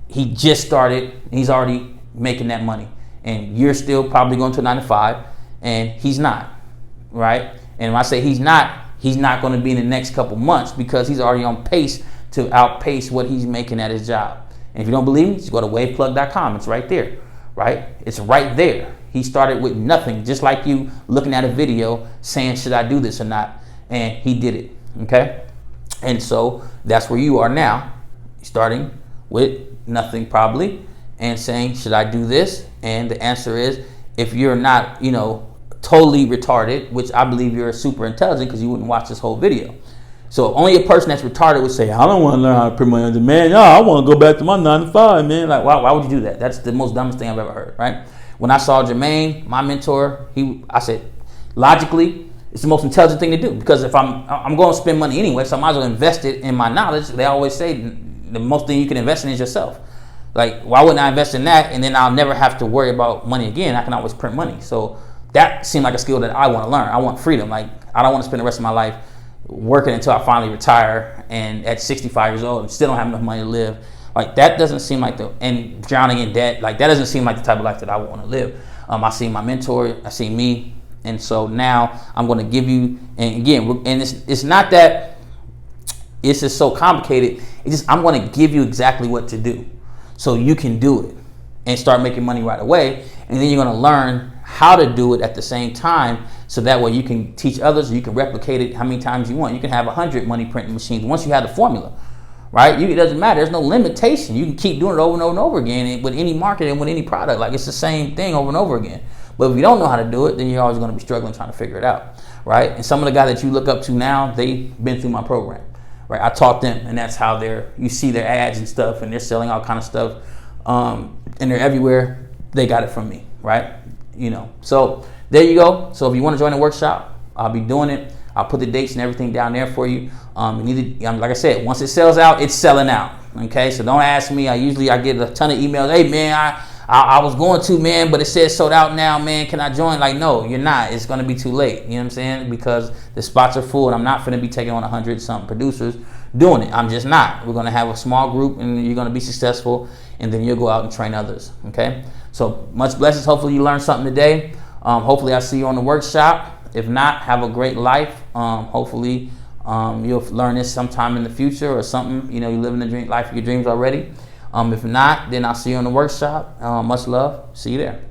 A: he just started, and he's already making that money, and you're still probably going to a 9 to 5, and he's not, right? And when I say he's not going to be in the next couple months, because he's already on pace to outpace what he's making at his job. And if you don't believe me, just go to waveplug.com. It's right there, right? It's right there. He started with nothing, just like you looking at a video saying, should I do this or not? And he did it, okay? And so that's where you are now, starting with nothing probably, and saying, should I do this? And the answer is, if you're not, totally retarded, which I believe you're super intelligent because you wouldn't watch this whole video. So only a person that's retarded would say, I don't want to learn how to print money on demand. No, I want to go back to my 9 to 5, man. Like, why would you do that? That's the most dumbest thing I've ever heard, right? When I saw Jermaine, my mentor, I said, logically, it's the most intelligent thing to do, because if I'm going to spend money anyway, so I might as well invest it in my knowledge. They always say the most thing you can invest in is yourself. Like, why wouldn't I invest in that, and then I'll never have to worry about money again? I can always print money. So that seemed like a skill that I want to learn. I want freedom. Like, I don't want to spend the rest of my life working until I finally retire, and at 65 years old and still don't have enough money to live. Like, that doesn't seem like and drowning in debt, like, that doesn't seem like the type of life that I want to live. I see my mentor, I see me, and so now I'm going to give you, and again, and it's not that it's just so complicated, it's just I'm going to give you exactly what to do so you can do it and start making money right away, and then you're going to learn how to do it at the same time, so that way you can teach others, you can replicate it how many times you want. You can have 100 money printing machines once you have the formula, right? It doesn't matter. There's no limitation. You can keep doing it over and over and over again with any market and with any product. Like, it's the same thing over and over again. But if you don't know how to do it, then you're always going to be struggling trying to figure it out, right? And some of the guys that you look up to now, they've been through my program, right? I taught them, and that's how you see their ads and stuff, and they're selling all kind of stuff, and they're everywhere. They got it from me, right? So there you go. So if you want to join the workshop, I'll be doing it. I'll put the dates and everything down there for you. Like I said, once it sells out, it's selling out. Okay, so don't ask me. I get a ton of emails. Hey man, I was going to, man, but it says sold out now, man. Can I join? Like, no, you're not. It's going to be too late. You know what I'm saying? Because the spots are full, and I'm not going to be taking on 100-something producers doing it. I'm just not. We're going to have a small group, and you're going to be successful, and then you'll go out and train others. Okay? So much blessings. Hopefully you learned something today. Hopefully I see you on the workshop. If not, have a great life. Hopefully you'll learn this sometime in the future or something. You're living the life of your dreams already. If not, then I'll see you on the workshop. Much love. See you there.